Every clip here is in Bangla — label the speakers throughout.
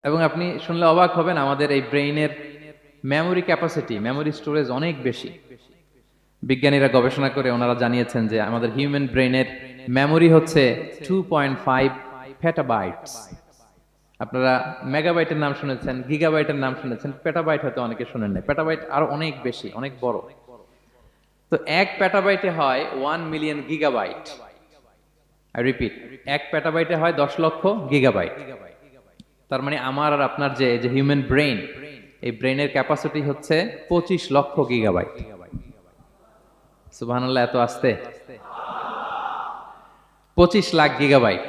Speaker 1: এবং আপনি শুনলে অবাক হবেন, আমাদের এই ব্রেইনের মেমোরি ক্যাপাসিটি, মেমোরি স্টোরেজ অনেক বেশি। বিজ্ঞানীরা গবেষণা করে ওনারা জানিয়েছেন যে আমাদের হিউম্যান ব্রেইনের মেমোরি হচ্ছে 2.5 পেটাবাইটস। আপনারা মেগাবাইটের নাম শুনেছেন, গিগাবাইটের নাম শুনেছেন, পেটাবাইট হয়তো অনেকে শুনেন নাই। পেটাবাইট আরো অনেক বেশি, অনেক বড়। তো এক পেটাবাইটে হয় 1 মিলিয়ন গিগাবাইট। আই রিপিট, এক পেটাবাইটে হয় 10 লক্ষ গিগাবাইট। তার মানে আমার আর আপনার যে যে হিউম্যান ব্রেইন, এই ব্রেইনের ক্যাপাসিটি হচ্ছে 25 লক্ষ গিগাবাইট। সুবহানাল্লাহ, এত আসতে 25 লাখ গিগাবাইট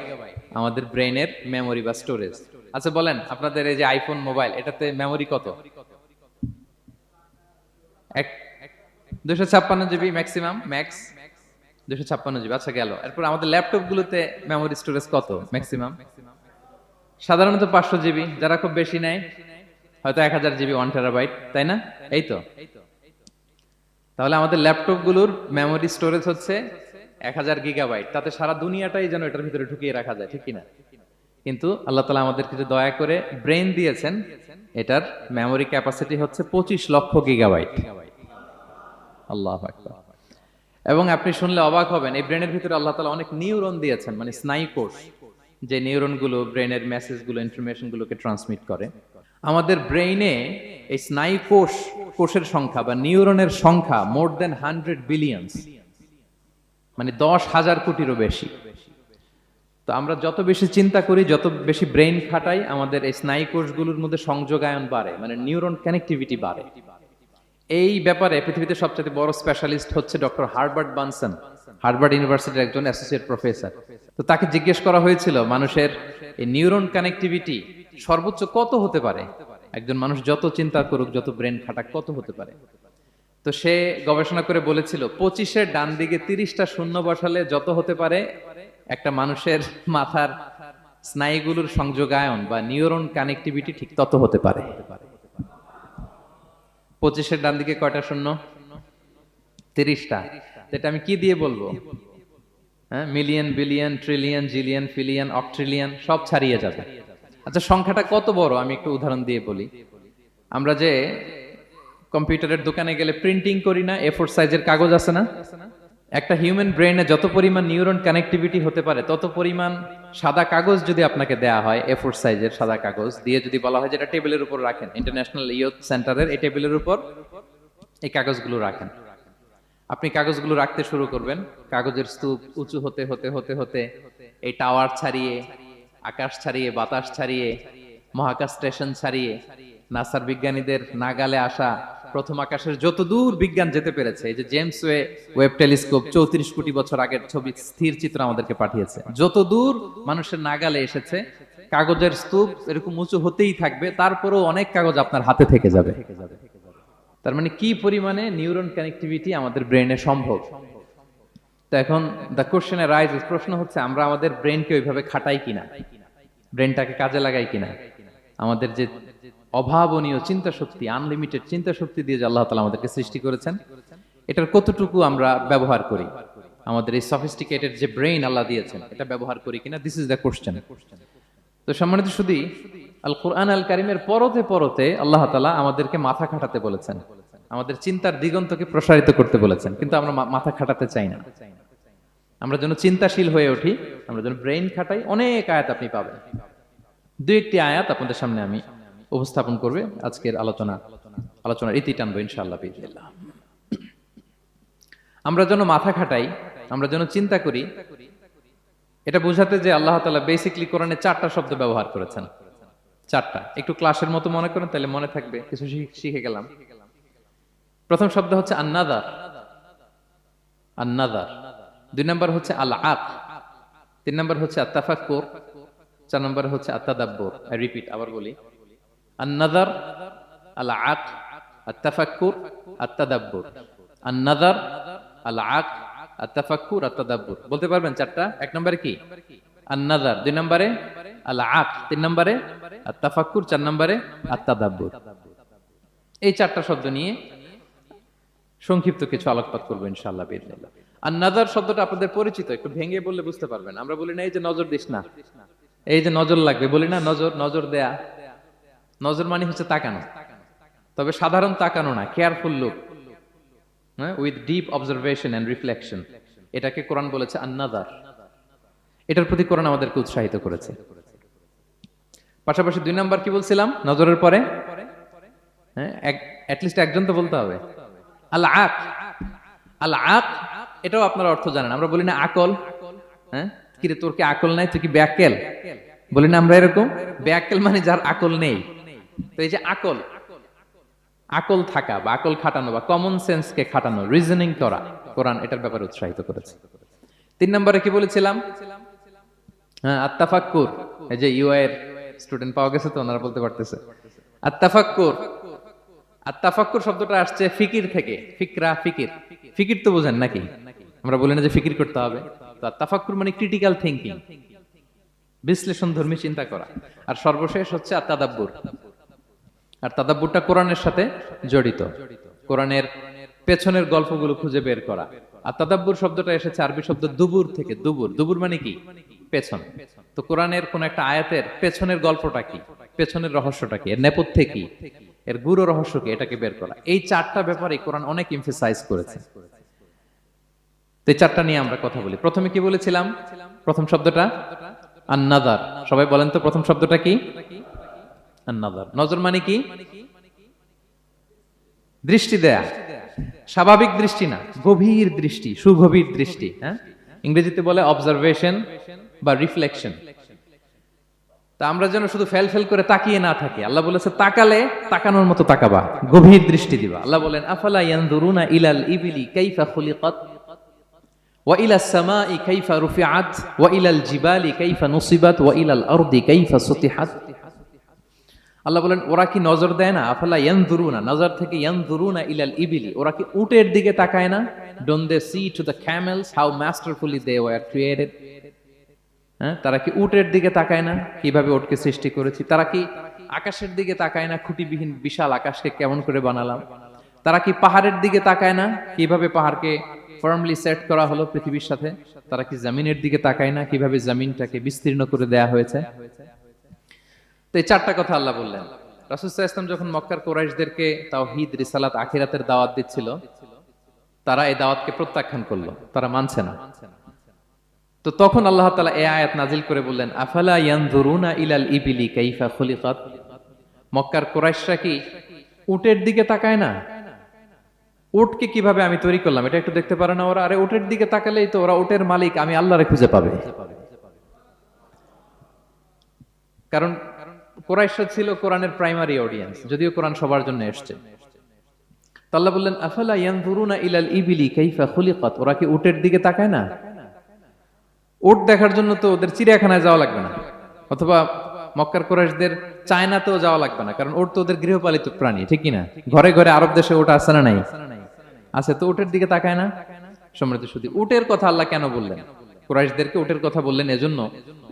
Speaker 1: আমাদের ব্রেইনের মেমোরি বা স্টোরেজ। আচ্ছা বলেন, আপনাদের এই যে আইফোন মোবাইল, এটাতে মেমোরি কত? এক 256 জিবি ম্যাক্সিমাম, ম্যাক্স 256 জিবি। আচ্ছা গেল। এরপর আমাদের ল্যাপটপ গুলোতে মেমোরি স্টোরেজ কত ম্যাক্সিমাম? সাধারণত 500 জিবি, যারা খুব বেশি নেয় হয়তো 1000 জিবি, 1 টেরাবাইট, তাই না? এই তো। তাহলে আমাদের ল্যাপটপ গুলোর মেমোরি স্টোরেজ হচ্ছে 1000 গিগাবাইট। তাতে সারা দুনিয়াটাই যেন এটার ভিতরে ঢুকিয়ে রাখা যায়, ঠিক কিনা? কিন্তু আল্লাহ তাআলা আমাদের কিছু দয়া করে ব্রেন দিয়েছেন, এটার মেমোরি ক্যাপাসিটি হচ্ছে 25 লক্ষ গিগাবাইট। আল্লাহু আকবার। এবং আপনি শুনলে অবাক হবেন, এই ব্রেনের ভিতরে আল্লাহ তাআলা অনেক নিউরন দিয়েছেন, মানে স্নায়ু কোষ, যে নিউরন গুলো ব্রেনের মেসেজ গুলো, ইনফরমেশন গুলোকে ট্রান্সমিট করে। আমাদের ব্রেইনে এই স্নায়ু কোষের সংখ্যা বা নিউরনের সংখ্যা মোর দেন 100 বিলিয়নস, মানে 10,000 কোটিরও বেশি। তো আমরা যত বেশি চিন্তা করি, যত বেশি ব্রেইন খাটাই, আমাদের এই স্নায়ু কোষগুলোর মধ্যে সংযোগায়ন বাড়ে, মানে নিউরন কানেক্টিভিটি বাড়ে। এই ব্যাপারে পৃথিবীতে সবচেয়ে বড় স্পেশালিস্ট হচ্ছে ডক্টর হার্বার্ট বানসন, হার্ভার্ড ইউনিভার্সিটির একজন অ্যাসোসিয়েট প্রফেসর। তো তাকে জিজ্ঞেস করা হয়েছিল মানুষের এই নিউরন কানেক্টিভিটি সর্বোচ্চ কত হতে পারে, একজন মানুষ যত চিন্তা করুক, যত ব্রেন খাটাক, কত হতে পারে। তো সে গবেষণা করে বলেছিল 25-এর ডান দিকে 30টা শূন্য বসালে যত হতে পারে, একটা মানুষের মাথার স্নায়ুগুলোর সংযোগায়ন বা নিউরন কানেক্টিভিটি ঠিক তত হতে পারে। 25-এর ডান দিকে কয়টা শূন্য? 30টা। এটা আমি কি দিয়ে বলবো? হ্যাঁ, মিলিয়ন, বিলিয়ন, ট্রিলিয়ন, জিলিয়ন, ফিলিয়ন, অক্ট্রিলিয়ন সব ছাড়িয়ে যাবে। আচ্ছা, সংখ্যাটা কত বড় আমি একটু উদাহরণ দিয়ে বলি। আমরা যে কম্পিউটারের দোকানে গেলে প্রিন্টিং করি না, A4 সাইজের কাগজ আছে না? একটা হিউম্যান ব্রেইনে যত পরিমাণ নিউরন কানেক্টিভিটি হতে পারে, তত পরিমাণ সাদা কাগজ যদি আপনাকে দেয়া হয়, A4 সাইজের সাদা কাগজ দিয়ে যদি বলা হয় যে এটা টেবিলের উপর রাখেন, ইন্টারন্যাশনাল ইয়ুথ সেন্টারের এই টেবিলের উপর এই কাগজগুলো রাখেন, আপনি কাগজগুলো রাখতে শুরু করবেন। কাগজের স্তূপ উঁচু হতে হতে হতে হতে এই টাওয়ার ছাড়িয়ে, আকাশ ছাড়িয়ে, বাতাস ছাড়িয়ে, মহাকাশ স্টেশন ছাড়িয়ে, নাসার বিজ্ঞানীদের নাগালে আসা প্রথম আকাশের যত দূর বিজ্ঞান যেতে পেরেছে, এই যে জেমস ওয়েব টেলিস্কোপ 34 কোটি বছর আগের ছবি, স্থির চিত্র আমাদেরকে পাঠিয়েছে, যত দূর মানুষের নাগালে এসেছে, কাগজের স্তূপ এরকম উঁচু হতেই থাকবে, তারপরেও অনেক কাগজ আপনার হাতে থেকে যাবে। তার মানে কি পরিমাণে নিউরন কানেক্টিভিটি আমাদের ব্রেইনে সম্ভব। তো এখন দ্য কোশ্চেন রাইজেস, প্রশ্ন হচ্ছে আমরা আমাদের ব্রেইনকে ওইভাবে খাটাই কিনা, ব্রেইনটাকে কাজে লাগাই কিনা। আমাদের যে অভাবনীয় চিন্তা শক্তি, আনলিমিটেড চিন্তা শক্তি দিয়ে যে আল্লাহ তাআলা আমাদেরকে সৃষ্টি করেছেন, এটার কতটুকু আমরা ব্যবহার করি, আমাদের এই সফিস্টিকেটেড যে ব্রেইন আল্লাহ দিয়েছেন, এটা ব্যবহার করি কিনা, দিস ইজ দ্য কোশ্চেন। তো সম্মানিত শুধু আল কোরআন আল কারিমের পরতে পরতে আল্লাহ তাআলা আমাদেরকে মাথা খাটাতে বলেছেন, আমাদের চিন্তার দিগন্তকে প্রসারিত করতে বলেছেন, কিন্তু আমরা মাথা খাটাতে চাই না। আমরা যেন চিন্তাশীল হয়ে উঠি, আমরা যেন ব্রেইন খাটাই, অনেক আয়াত আপনি পাবেন। দুই একটি আয়াত আপনাদের সামনে আমি উপস্থাপন করবে আজকের আলোচনার ইতি টানবো ইনশাআল্লাহ বিইজনিল্লাহ। আমরা যেন মাথা খাটাই, আমরা যেন চিন্তা করি, এটা বোঝাতে যে আল্লাহ তাআলা বেসিক্যালি কোরআনে 4টা শব্দ ব্যবহার করেছেন। 4টা, একটু ক্লাসের মতো মনে করেন, তাহলে মনে থাকবে, কিছু শিখে গেলাম। প্রথম শব্দ হচ্ছে আন-নাযার, আন-নাযার। 2 নম্বর হচ্ছে আল-আক, 3 নম্বর হচ্ছে আত-তাফাক্কুর, 4 নম্বর হচ্ছে আত-তাদাব্বুর। আই রিপিট, আবার বলি, আন-নাযার, আল-আক, আত-তাফাক্কুর, আত-তাদাব্বুর। আন-নাযার, আল-আক, আত-তাফাক্কুর, আত-তাদাব্বুর। বলতে পারবেন 4টা? 1 নম্বরে কি? আন-নাযার, 2 নম্বরে আল-আক, 3 নম্বরে আত-তাফাক্কুর, 4 নম্বরে আত-তাদাব্বুর। এই 4টা শব্দ নিয়ে সংক্ষিপ্ত কিছু আলোকপাত করবো ইনশাআল্লাহ বিইজনিল্লাহ। আন-নাযার শব্দটা আপনাদের পরিচিত, একটু ভেঙে বললে বুঝতে পারবেন। আমরা বলি না এই যে নজর দিস না, এই যে নজর লাগবে, বলি না নজর, নজর দেয়া। নজর মানে হচ্ছে তাকানো, তবে সাধারণ তাকানো না, careful look, with deep observation and reflection, এটাকে কোরআন বলেছে আন-নাযার। এটার প্রতি কোরআন আমাদেরকে উৎসাহিত করেছে। পাশাপাশি 2 নাম্বার কি বলছিলাম নজরের পরে? অ্যাটলিস্ট একজন তো বলতে হবে, আল আক। আল আক, এটাও আপনারা অর্থ জানেন। আমরা বলি না আকল, কিরে তোর কি আকল নাই, তুই কি ব্যাকেল, বলি না আমরা এরকম? ব্যাকেল মানে যার আকল নেই। তো এই যে আকল, আকল থাকা বা আকল খাটানো বা কমন সেন্সকে খাটানো, রিজনিং করা, কোরআন এটার ব্যাপারে উৎসাহিত করেছে। 3 নম্বরে কি বলেছিলাম? আত-তাফাক্কুর। এই যে ইউআই এর স্টুডেন্ট পাওয়া গেছে তো, ওনারা বলতে পারতেছে আত-তাফাক্কুর। আত-তাফাক্কুর শব্দটা আসছে ফিকির থেকে। ফিকরা, ফিকির। ফিকির তো বোঝেন নাকি? আমরা বলি না যে ফিকির করতে হবে? তো আত-তাফাক্কুর মানে ক্রিটিক্যাল থিংকিং, বিশ্লেষণধর্মী চিন্তা করা। আর সর্বশেষ হচ্ছে আত-তাদাব্বুর। আর তাদাব্বুরটা কোরআনের সাথে জড়িত, কোরআনের পেছনের গল্পগুলো খুঁজে বের করা। আর তাদাব্বুর শব্দটা এসেছে আরবি শব্দ দুবুর থেকে। দুবুর, দুবুর মানে কি? পেছন। তো কোরআনের কোন একটা আয়াতের পেছনের গল্পটা কি, পেছনের রহস্যটা কি, এর নেপথ্যে কি, এর গুরু রহস্য কি, এটাকে বের করা। এই 4টা ব্যাপারে কোরআন অনেক এমফাসাইজ করেছে। তো এই 4টা নিয়ে আমরা কথা বলি। প্রথমে কি বলেছিলাম? প্রথম শব্দটা আন-নাযার। সবাই বলেন তো প্রথম শব্দটা কি? আন-নাযার। নজর মানে কি? দৃষ্টি দেয়া, স্বাভাবিক দৃষ্টি না, গভীর দৃষ্টি, সুগভীর দৃষ্টি। ইংরেজিতে বলে অবজারভেশন বা রিফ্লেকশন। তা আমরা যেন শুধু ফেল ফেল করে তাকিয়ে না থাকি। আল্লাহ বলেছে তাকালে তাকানোর মতো তাকাবা, গভীর দৃষ্টি দিবা। আল্লাহ বলেন আফালা ইয়ানজুরুনা ইলাল ইবিলি কাইফা খুলিকাত ওয়া ইলাস সামাই কাইফা রুফিআত ওয়া ইলাল জিবালি কাইফা নুসিবাত ওয়া ইলাল আরদি কাইফা সুতিহাত। আল্লাহ বলেন ওরা কি নজর দেয় না? আফালা ইয়ানজুরুনা, নজর থেকে ইয়ানজুরুনা ইলাল ইবিলি, ওরা কি উটের দিকে তাকায় না? Don't they see to the camels how masterfully they were created. তারা কি উটের দিকে তাকায় না, কিভাবে উটকে সৃষ্টি করেছি? তারা কি আকাশের দিকে তাকায় না, খুঁটিবিহীন বিশাল আকাশকে কেমন করে বানালাম? তারা কি পাহাড়ের দিকে তাকায় না, কিভাবে পাহাড়কে ফার্মলি সেট করা হলো পৃথিবীর সাথে? তারা কি জমিনের দিকে তাকায় না, কিভাবে জমিনটাকে বিস্তীর্ণ করে দেয়া হয়েছে? তো এই 4টা কথা আল্লাহ বললেন। রাসূল সাল্লাল্লাহু আলাইহি ওয়াসাল্লাম যখন মক্কার কুরাইশদেরকে তাওহীদ, রিসালাত, আখিরাতের দাওয়াত দিচ্ছিল, তারা এই দাওয়াতকে প্রত্যাখ্যান করলো, তারা মানছে না। তো তখন আল্লাহ তাআলা এই আয়াত নাজিল করে বললেন আফালা ইয়ানজুরুনা ইলাল ইবিলি কাইফা খুলিকাত। মক্কার কুরাইশরা কি উটের দিকে তাকায় না? উটকে কিভাবে আমি তৈরি করলাম এটা একটু দেখতে পারে না ওরা? আরে উটের দিকে তাকালেই তো ওরা উটের মালিক আমি আল্লাহরে খুঁজে পাবে। কারণ কুরাইশরা ছিল কোরআনের প্রাইমারি অডিয়েন্স, যদিও কোরআন সবার জন্য এসেছে। তো আল্লাহ বললেন আফালা ইয়ানজুরুনা ইলাল ইবিলি কাইফা খুলিকাত। ওরা কি উটের দিকে তাকায় না? উট দেখার জন্য তো ওদের চিড়িয়াখানায় যাওয়া লাগবে না, অথবা মক্কার কুরাইশদের চায়নাতেও যাওয়া লাগবে না, কারণ উট তো ওদের গৃহপালিত প্রাণী, ঠিক কিনা? ঘরে ঘরে আরব দেশে উট আছে না নাই? আছে। তো উটের দিকে তাকায় না। সম্মানিত সুধী, উটের কথা আল্লাহ কেন বললেন? কুরাইশদেরকে উটের কথা বললেন এজন্য,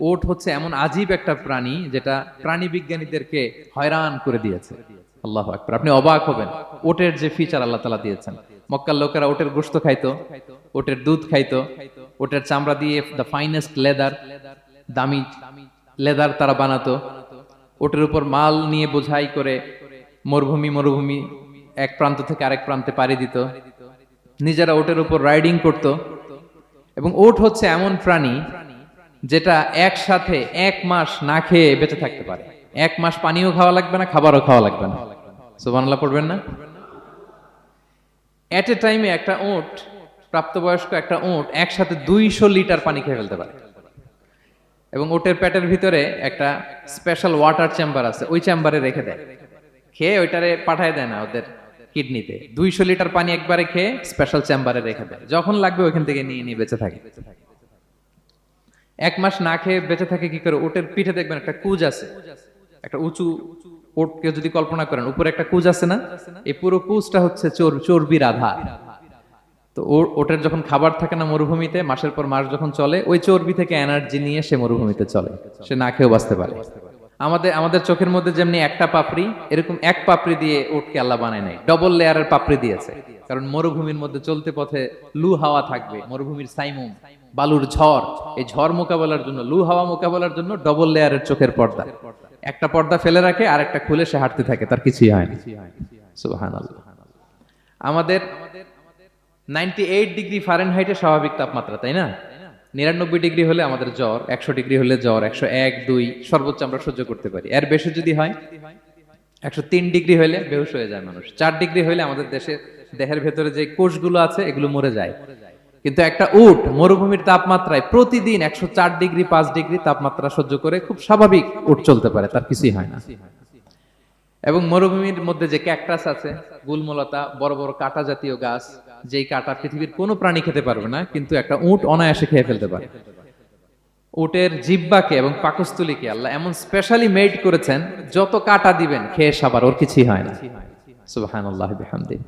Speaker 1: উট হচ্ছে এমন আজীব একটা প্রাণী যেটা প্রাণী বিজ্ঞানীদেরকে হয়রান করে দিয়েছে। আল্লাহু আকবার। আপনি অবাক হবেন উটের যে ফিচার আল্লাহ তাআলা দিয়েছেন। মক্কার লোকেরা উটের গোশত খাইতো, উটের দুধ খাইতো, উটের চামড়া দিয়ে দ্য ফাইনেস্ট লেদার, দামি লেদার তারা বানাতো। উটের উপর মাল নিয়ে বোঝাই করে মরুভূমি এক প্রান্ত থেকে আরেক প্রান্তে পাড়ি দিত। নিজেরা উটের উপর রাইডিং করত। এবং উট হচ্ছে এমন প্রাণী যেটা একসাথে 1 মাস না খেয়ে বেঁচে থাকতে পারে। 1 মাস পানিও খাওয়া লাগবে না, খাবারও খাওয়া লাগবে না। সুবহানাল্লাহ পড়বেন না? এট এ টাইমে একটা উট, প্রাপ্তবয়স্ক একটা উট একসাথে 200 লিটার পানি খেয়ে ফেলতে পারে। এবং উটের পেটের ভিতরে একটা স্পেশাল ওয়াটার চেম্বার আছে, ওই চেম্বারে রেখে দেয়, খেয়ে ওইটারে পাঠায় দেয় না ওদের কিডনিতে। 200 লিটার পানি একবারে খেয়ে স্পেশাল চেম্বারে রেখে দেয়, যখন লাগবে ওইখান থেকে নিয়ে নিয়ে বেঁচে থাকে। 1 মাস না খেয়ে বেঁচে থাকে কি করে? উটের পিঠে দেখবেন একটা কুজ আছে, একটা উঁচু উটকে যদি কল্পনা করেন, উপরে একটা কুজ আছে না, এই পুরো কুজটা হচ্ছে চর্বির আধার। তো ওটের যখন খাবার থাকে না মরুভূমিতে, মাসের পর মাস যখন চলে, ওই চর্বি থেকে এনার্জি নিয়ে সে মরুভূমিতে চলে, সে না খেয়েও বাঁচতে পারে। আমাদের চোখের মধ্যে যেমনি একটা পাপড়ি, এরকম এক পাপড়ি দিয়ে উটকে আল্লাহ বানায় নাই, ডবল লেয়ারের পাপড়ি দিয়েছে। কারণ মরুভূমির মধ্যে চলতে পথে লু হাওয়া থাকবে, মরুভূমির সাইমুম, বালুর ঝড়, এই ঝড় মোকাবেলার জন্য, লু হাওয়া মোকাবেলার জন্য ডবল লেয়ারের চোখের পর্দা। একটা পর্দা ফেলে রাখে আর একটা খুলে সে হাঁটতে থাকে, তার কিছুই হয় না। সুবহানাল্লাহ। আমাদের 98 ডিগ্রি ফারেনহাইটে স্বাভাবিক তাপমাত্রা, তাই না? 99 ডিগ্রি হলে আমাদের জ্বর, 100 ডিগ্রি হলে জ্বর, 101, 2 সর্বোচ্চ আমরা সহ্য করতে পারি। এর বেশি যদি হয়, 103 ডিগ্রি হলে বেহুশ হয়ে যায় মানুষ। 4 ডিগ্রি হলে আমাদের দেহের ভেতরে যে কোষগুলো আছে এগুলো মরে যায়। কিন্তু একটা উট মরুভূমির তাপমাত্রায় প্রতিদিন 104 ডিগ্রি 5 ডিগ্রি তাপমাত্রা সহ্য করে খুব স্বাভাবিক উট চলতে পারে, তার কিছুই হয় না। এবং মরুভূমির মধ্যে যে ক্যাকটাস আছে, গুলমলতা, বড় বড় কাঁটা জাতীয় গাছ, যেই কাঁটা পৃথিবীর কোনো প্রাণী খেতে পারবে না, কিন্তু একটা উট অনায়াসে খেয়ে ফেলতে পারে। উটের জিহ্বাকে এবং পাকস্থলীকে আল্লাহ এমন স্পেশালি মেড করেছেন, যত কাঁটা দিবেন খেয়ে সাবার ওর কিছুই হয় না। সুবহানাল্লাহি বিহামদিহি।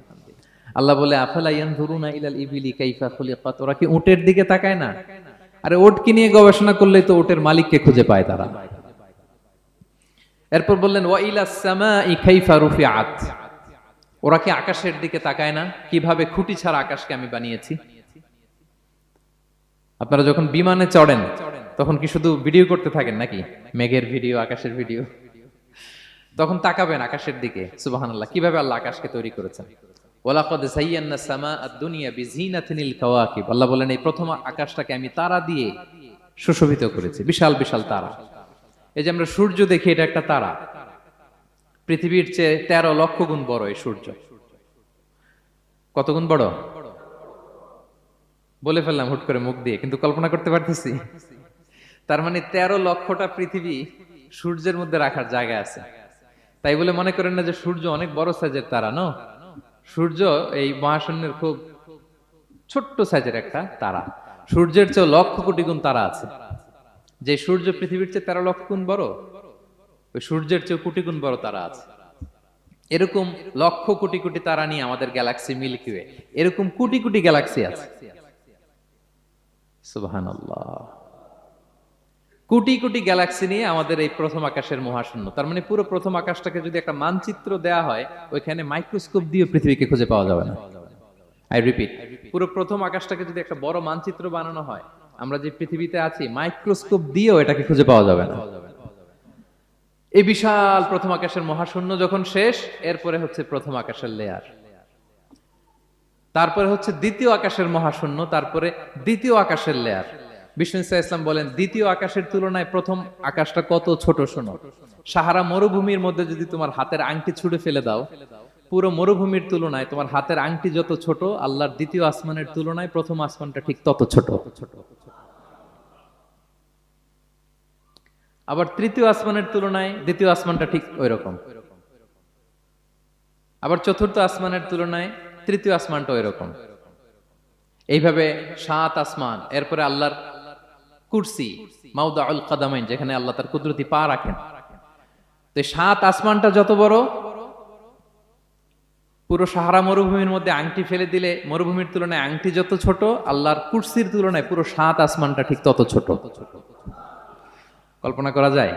Speaker 1: আল্লাহ বলে আফালা ইয়ানজুরুনা ইলাল ইবিলি কাইফা খুলিকাত, ওরা কি উটের দিকে তাকায় না? আরে উটকে নিয়ে গবেষণা করলেই তো উটের মালিককে খুঁজে পায় তারা। এরপর বললেন ওয়া ইলাস সামাই কাইফা রুফিআত, ওরা কি আকাশের দিকে তাকায় না? কিভাবে খুঁটি ছাড়া আকাশকে আমি বানিয়েছি। আপনারা যখন বিমানে চড়েন তখন কি শুধু ভিডিও করতে থাকেন নাকি? মেঘের ভিডিও, আকাশের ভিডিও, তখন তাকাবেন আকাশের দিকে। সুবহানাল্লাহ, কিভাবে আল্লাহ আকাশকে তৈরি করেছেন। ওয়ালাকাদ যায়্যানা সামাআদ দুনিয়া বিজিনাতিল কাওয়াকিব, আল্লাহ বলেন এই প্রথম আকাশটাকে আমি তারা দিয়ে সুশোভিত করেছি, বিশাল বিশাল তারা। এই যে আমরা সূর্য দেখি, এটা একটা তারা, পৃথিবীর চেয়ে 13 লক্ষ গুণ বড় এই সূর্য। কত গুণ বড় বলে ফেললাম হুট করে মুখ দিয়ে, কিন্তু কল্পনা করতে পারতেছি। তার মানে 13 লক্ষটা পৃথিবী সূর্যের মধ্যে রাখার জায়গা আছে। তাই বলে মনে করেন না যে সূর্য অনেক বড় সাইজের তারা। ন, সূর্য এই মহাশূন্যের খুব ছোট্ট সাইজের একটা তারা। সূর্যের চেয়ে লক্ষ কোটি গুণ তারা আছে। যে সূর্য পৃথিবীর চেয়ে 13 লক্ষ গুণ বড়, ওই সূর্যের চেয়ে কোটি গুণ বড় তারা আছে। এরকম লক্ষ কোটি কোটি তারা নিয়ে আমাদের গ্যালাক্সি মিল্কি ওয়ে, এরকম কোটি কোটি গ্যালাক্সি আছে। সুবহানাল্লাহ, কোটি কোটি গ্যালাক্সি নিয়ে আমাদের এই প্রথম আকাশের মহাশূন্য। তার মানে পুরো প্রথম আকাশটাকে যদি একটা মানচিত্র দেয়া হয়, ওইখানে মাইক্রোস্কোপ দিয়ে পৃথিবীকে খুঁজে পাওয়া যাবে না। আই রিপিট, পুরো প্রথম আকাশটাকে যদি একটা বড় মানচিত্র বানানো হয়, আমরা যে পৃথিবীতে আছি মাইক্রোস্কোপ দিয়েও এটাকে খুঁজে পাওয়া যাবে না। এই বিশাল প্রথম আকাশের মহাশূন্য যখন শেষ, এরপরে হচ্ছে প্রথম আকাশের লেয়ার, তারপরে হচ্ছে দ্বিতীয় আকাশের মহাশূন্য, তারপরে দ্বিতীয় আকাশের লেয়ার। বিষ্ণু ইসলাম বলেন দ্বিতীয় আকাশের তুলনায় প্রথম আকাশটা কত ছোট শোনো। সাহারা মরুভূমির মধ্যে যদি তোমার হাতের আংটি ছুঁড়ে ফেলে দাও, পুরো মরুভূমির তুলনায় তোমার হাতের আংটি যত ছোট, আল্লাহর দ্বিতীয় আসমানের তুলনায় প্রথম আসমানটা ঠিক তত ছোট। আবার তৃতীয় আসমানের তুলনায় দ্বিতীয় আসমানটা ঠিক ওই রকম। আবার চতুর্থ আসমানের তুলনায় তৃতীয় আসমানটা ওই রকম। এইভাবে 7 আসমান। এরপরে আল্লাহর কুরসি, মাউদাউল কাদামাইন, যেখানে আল্লাহ তার কুদরতি পা রাখেন। তো 7 আসমানটা যত বড়, পুরো সাহারা মরুভূমির মধ্যে আংটি ফেলে দিলে মরুভূমির তুলনায় আংটি যত ছোট, আল্লাহর কুরসির তুলনায় পুরো 7 আসমানটা ঠিক তত ছোট। কল্পনা করা যায়?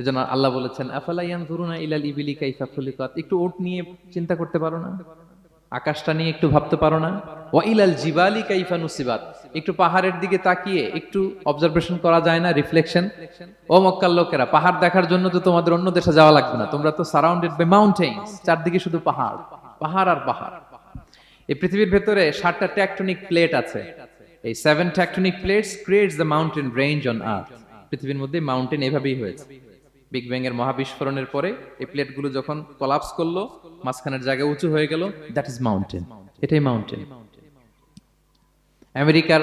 Speaker 1: এজন্য আল্লাহ বলেছেন আফালা ইয়ানজুরুনা ইলাল ইবিলি কাইফা খুলিকাত, একটু উট নিয়ে চিন্তা করতে পারো না? আকাশটা নিয়ে একটু ভাবতে পারো না? ওয়া ইলাল জিবালি কাইফা নুসিবাত, একটু পাহাড়ের দিকে তাকিয়ে একটু অবজারভেশন করা যায় না, রিফ্লেকশন। ও মক্কার লোকেরা, পাহাড় দেখার জন্য তো তোমাদের অন্য দেশে যাওয়া লাগবে না, তোমরা তো সারাউন্ডেড বাই মাউন্টেন্স, চারদিকে শুধু পাহাড়, পাহাড় আর পাহাড়। এই পৃথিবীর ভেতরে 7টা টেকটনিক প্লেট আছে। এই 7 tectonic plates creates the mountain range on earth. পৃথিবীর মধ্যে মাউন্টেন এভাবেই হয়েছে। বিগ ব্যাং এর মহাবিস্ফোরণের পরে এই প্লেটগুলো যখন কোলাপস করলো, মাঝখানের জায়গা উঁচু হয়ে গেল, দ্যাট ইজ মাউন্টেন। এটাই মাউন্টেন। আমেরিকার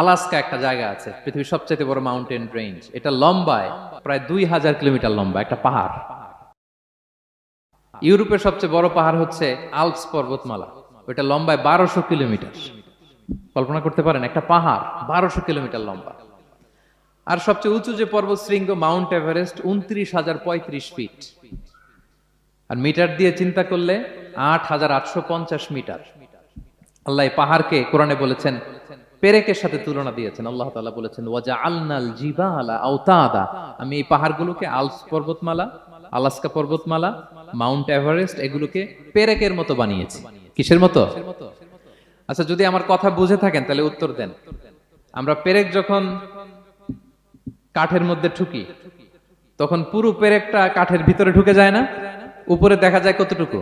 Speaker 1: আলাস্কা একটা জায়গা আছে, পৃথিবীর সবচেয়ে বড় মাউন্টেন রেঞ্জ। এটা লম্বায় প্রায় 2000 কিলোমিটার লম্বা একটা পাহাড়। ইউরোপের সবচেয়ে বড় পাহাড় হচ্ছে আল্পস পর্বতমালা, ওটা লম্বায় 1200 কিলোমিটার। কল্পনা করতে পারেন, একটা পাহাড় 1200 কিলোমিটার লম্বা। আর সবচেয়ে উঁচু যে পর্বত শৃঙ্গ মাউন্ট এভারেস্ট 29,035 ফিট। আর মিটার দিয়ে চিন্তা করলে 8,850 মিটার। আল্লাহ পাহাড়কে কোরআনে বলেছেন পেরেকের সাথে তুলনা দিয়েছেন। আল্লাহ তাআলা বলেছেন ওয়াজআলনাল জিবালা আওতাদা, আমি এই পাহাড়গুলোকে আল্পস পর্বতমালা, আলাস্কা পর্বতমালা, মাউন্ট এভারেস্ট এগুলোকে পেরেকের মতো বানিয়েছি। কিসের মতো? আচ্ছা, যদি আমার কথা বুঝে থাকেন তাহলে উত্তর দেন। আমরা পেরেক যখন কাঠের মধ্যে ঠুকি, তখন পুরো পেরেকটা কাঠের ভিতরে ঢুকে যায় না, উপরে দেখা যায় কতটুকু।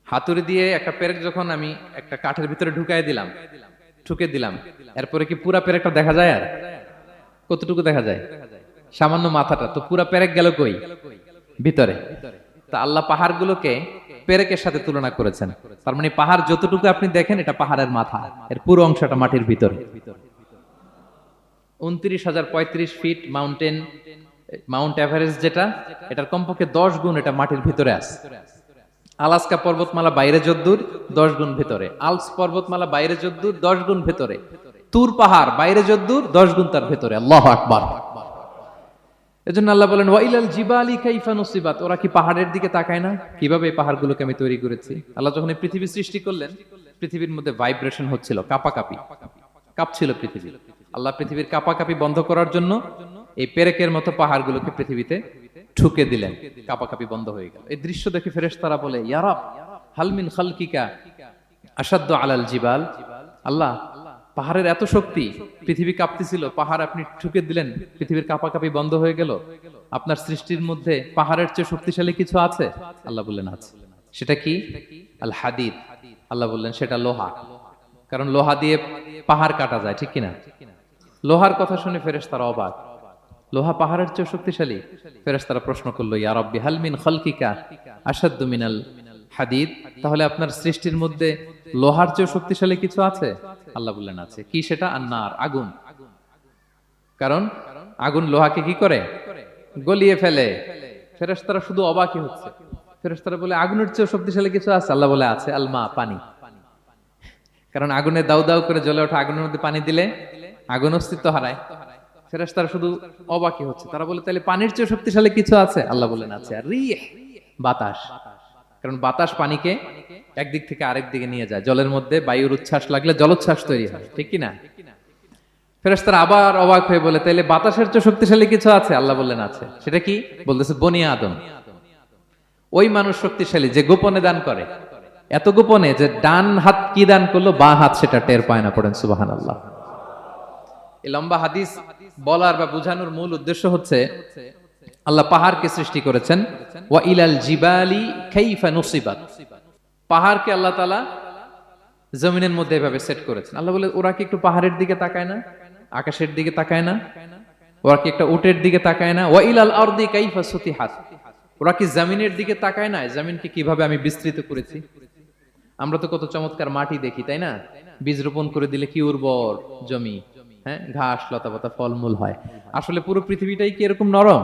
Speaker 1: হাতুড়ি দিয়ে একটা পেরেক যখন আমি একটা কাঠের ভিতরে ঢুকাই দিলাম, ঠুকে দিলাম, এরপরে কি পুরা পেরেকটা দেখা যায়? আর কতটুকু দেখা যায়? সামান্য মাথাটা। তো পুরা পেরেক গেল কই? ভিতরে। তা আল্লাহ পাহাড়গুলোকে পেরেকের সাথে তুলনা করেছেন। তার মানে পাহাড় যতটুকু আপনি দেখেন এটা পাহাড়ের মাথা, এর পুরো অংশটা মাটির ভিতরে। 29,035 ফিট মাউন্ট এভারেস্ট যেটা, এটার কমপক্ষে 10 গুণ এটা মাটির ভিতরে আছে। আলাস্কা পর্বতমালা বাইরে যদ্দূর, 10 গুণ ভিতরে। আলস পর্বতমালা বাইরে যদ্দূর, 10 গুণ ভিতরে। তুর পাহাড় বাইরে যদ্দূর, 10 গুণ তার ভিতরে। আল্লাহু আকবার। এজন্য আল্লাহ বলেন ওয়াইলাল জিবালি কাইফা নুসিবাত, ওরা কি পাহাড়ের দিকে তাকায় না কিভাবে এই পাহাড়গুলোকে আমি তৈরি করেছি। আল্লাহ যখন এই পৃথিবী সৃষ্টি করলেন, পৃথিবীর মধ্যে ভাইব্রেশন হচ্ছিল, কাঁপাকাঁপি, কাঁপছিল পৃথিবী। আল্লাহ পৃথিবীর কাঁপাকাঁপি বন্ধ করার জন্য এই পেরেকের মতো পাহাড়গুলোকে পৃথিবীতে ঠুকে দিলেন, কাঁপাকাঁপি বন্ধ হয়ে গেল। এই দৃশ্য দেখে ফেরেশতারা বলে ইয়া রাব হাল মিন খালকিকা আশাদ্দু আলাল জিবাল, আল্লাহ পাহাড়ের এত শক্তি, পৃথিবী কাঁপতেছিল, পাহাড় আপনি ঠুকে দিলেন, পৃথিবীর কাঁপাকাঁপি বন্ধ হয়ে গেল। আপনার সৃষ্টির মধ্যে পাহাড়ের চেয়ে শক্তিশালী কিছু আছে? আল্লাহ বললেন আছে। সেটা কি? আল হাদিদ। আল্লাহ বললেন সেটা লোহা, কারণ লোহা দিয়ে পাহাড় কাটা যায়, ঠিক কিনা? লোহার কথা শুনে ফেরেশতারা অবাক, লোহা পাহাড়ের চেয়ে শক্তিশালী? ফেরেশতারা প্রশ্ন করলো ইয়া রাব্বি হাল মিন খালকিকা আশাদ্দু মিনাল হাদিদ, তাহলে আপনার সৃষ্টির মধ্যে লোহার চেয়ে শক্তিশালী কিছু আছে? আল্লাহ বললেন আছে। কি সেটা? আন্নার, আগুন। কারণ আগুন লোহাকে কি করে? গলিয়ে ফেলে। ফেরেশতারা শুধু অবাকই হচ্ছে। ফেরেশতারা বলে আগুনের চেয়ে শক্তিশালী কিছু আছে? আল্লাহ বলে আছে আল মা, পানি। কারণ আগুনে দাউ দাউ করে জ্বলে ওঠা আগুনের মধ্যে পানি দিলে আগুন অস্তিত্ব হারায়। ফেরেশতারা শুধু অবাকই হচ্ছে। তারা বলে তাহলে পানির চেয়ে শক্তিশালী কিছু আছে? আল্লাহ বলেন আছে। আর রিহ, বাতাস। কারণ বাতাস পানিকে একদিক থেকে আরেক দিকে নিয়ে যায়। জলের মধ্যে বায়ুর উচ্ছ্বাস লাগলে জলোচ্ছ্বাস তৈরি হয়, ঠিক কি না? ফেরেশতারা আবার অবাক হয়ে বলে তাহলে বাতাসের চেয়ে শক্তিশালী কিছু আছে? আল্লাহ বললেন আছে। সেটা কি? বলতেছে বনি আদম। ওই মানুষ শক্তিশালী যে গোপনে দান করে, এত গোপনে যে ডান হাত কি দান করলো, বাঁ হাত সেটা টের পায় না। পড়েন সুবহানাল্লাহ। এই লম্বা হাদিস বলার বা বোঝানোর মূল উদ্দেশ্য হচ্ছে আল্লাহ পাহাড়কে সৃষ্টি করেছেন ওয়া ইলাল জিবালি কাইফা নুসিবাত, পাহাড়কে আল্লাহ তাআলা জমিনের মধ্যে এভাবে সেট করেছেন। আল্লাহ বলে ওরা কি একটু পাহাড়ের দিকে তাকায় না, আকাশের দিকে তাকায় না? ওরা কি একটা উটের দিকে তাকায় না? ওয়া ইলাল আরদি কাইফা সুতিহাত, ওরা কি জমিনের দিকে তাকায় না, জমিনকে কিভাবে আমি বিস্তৃত করেছি। আমরা তো কত চমৎকার মাটি দেখি, তাই না? বীজ রোপণ করে দিলে কি উর্বর জমি, হ্যাঁ, ঘাস লতাপাতা ফলমূল হয়। আসলে পুরো পৃথিবীটাই কি এরকম নরম?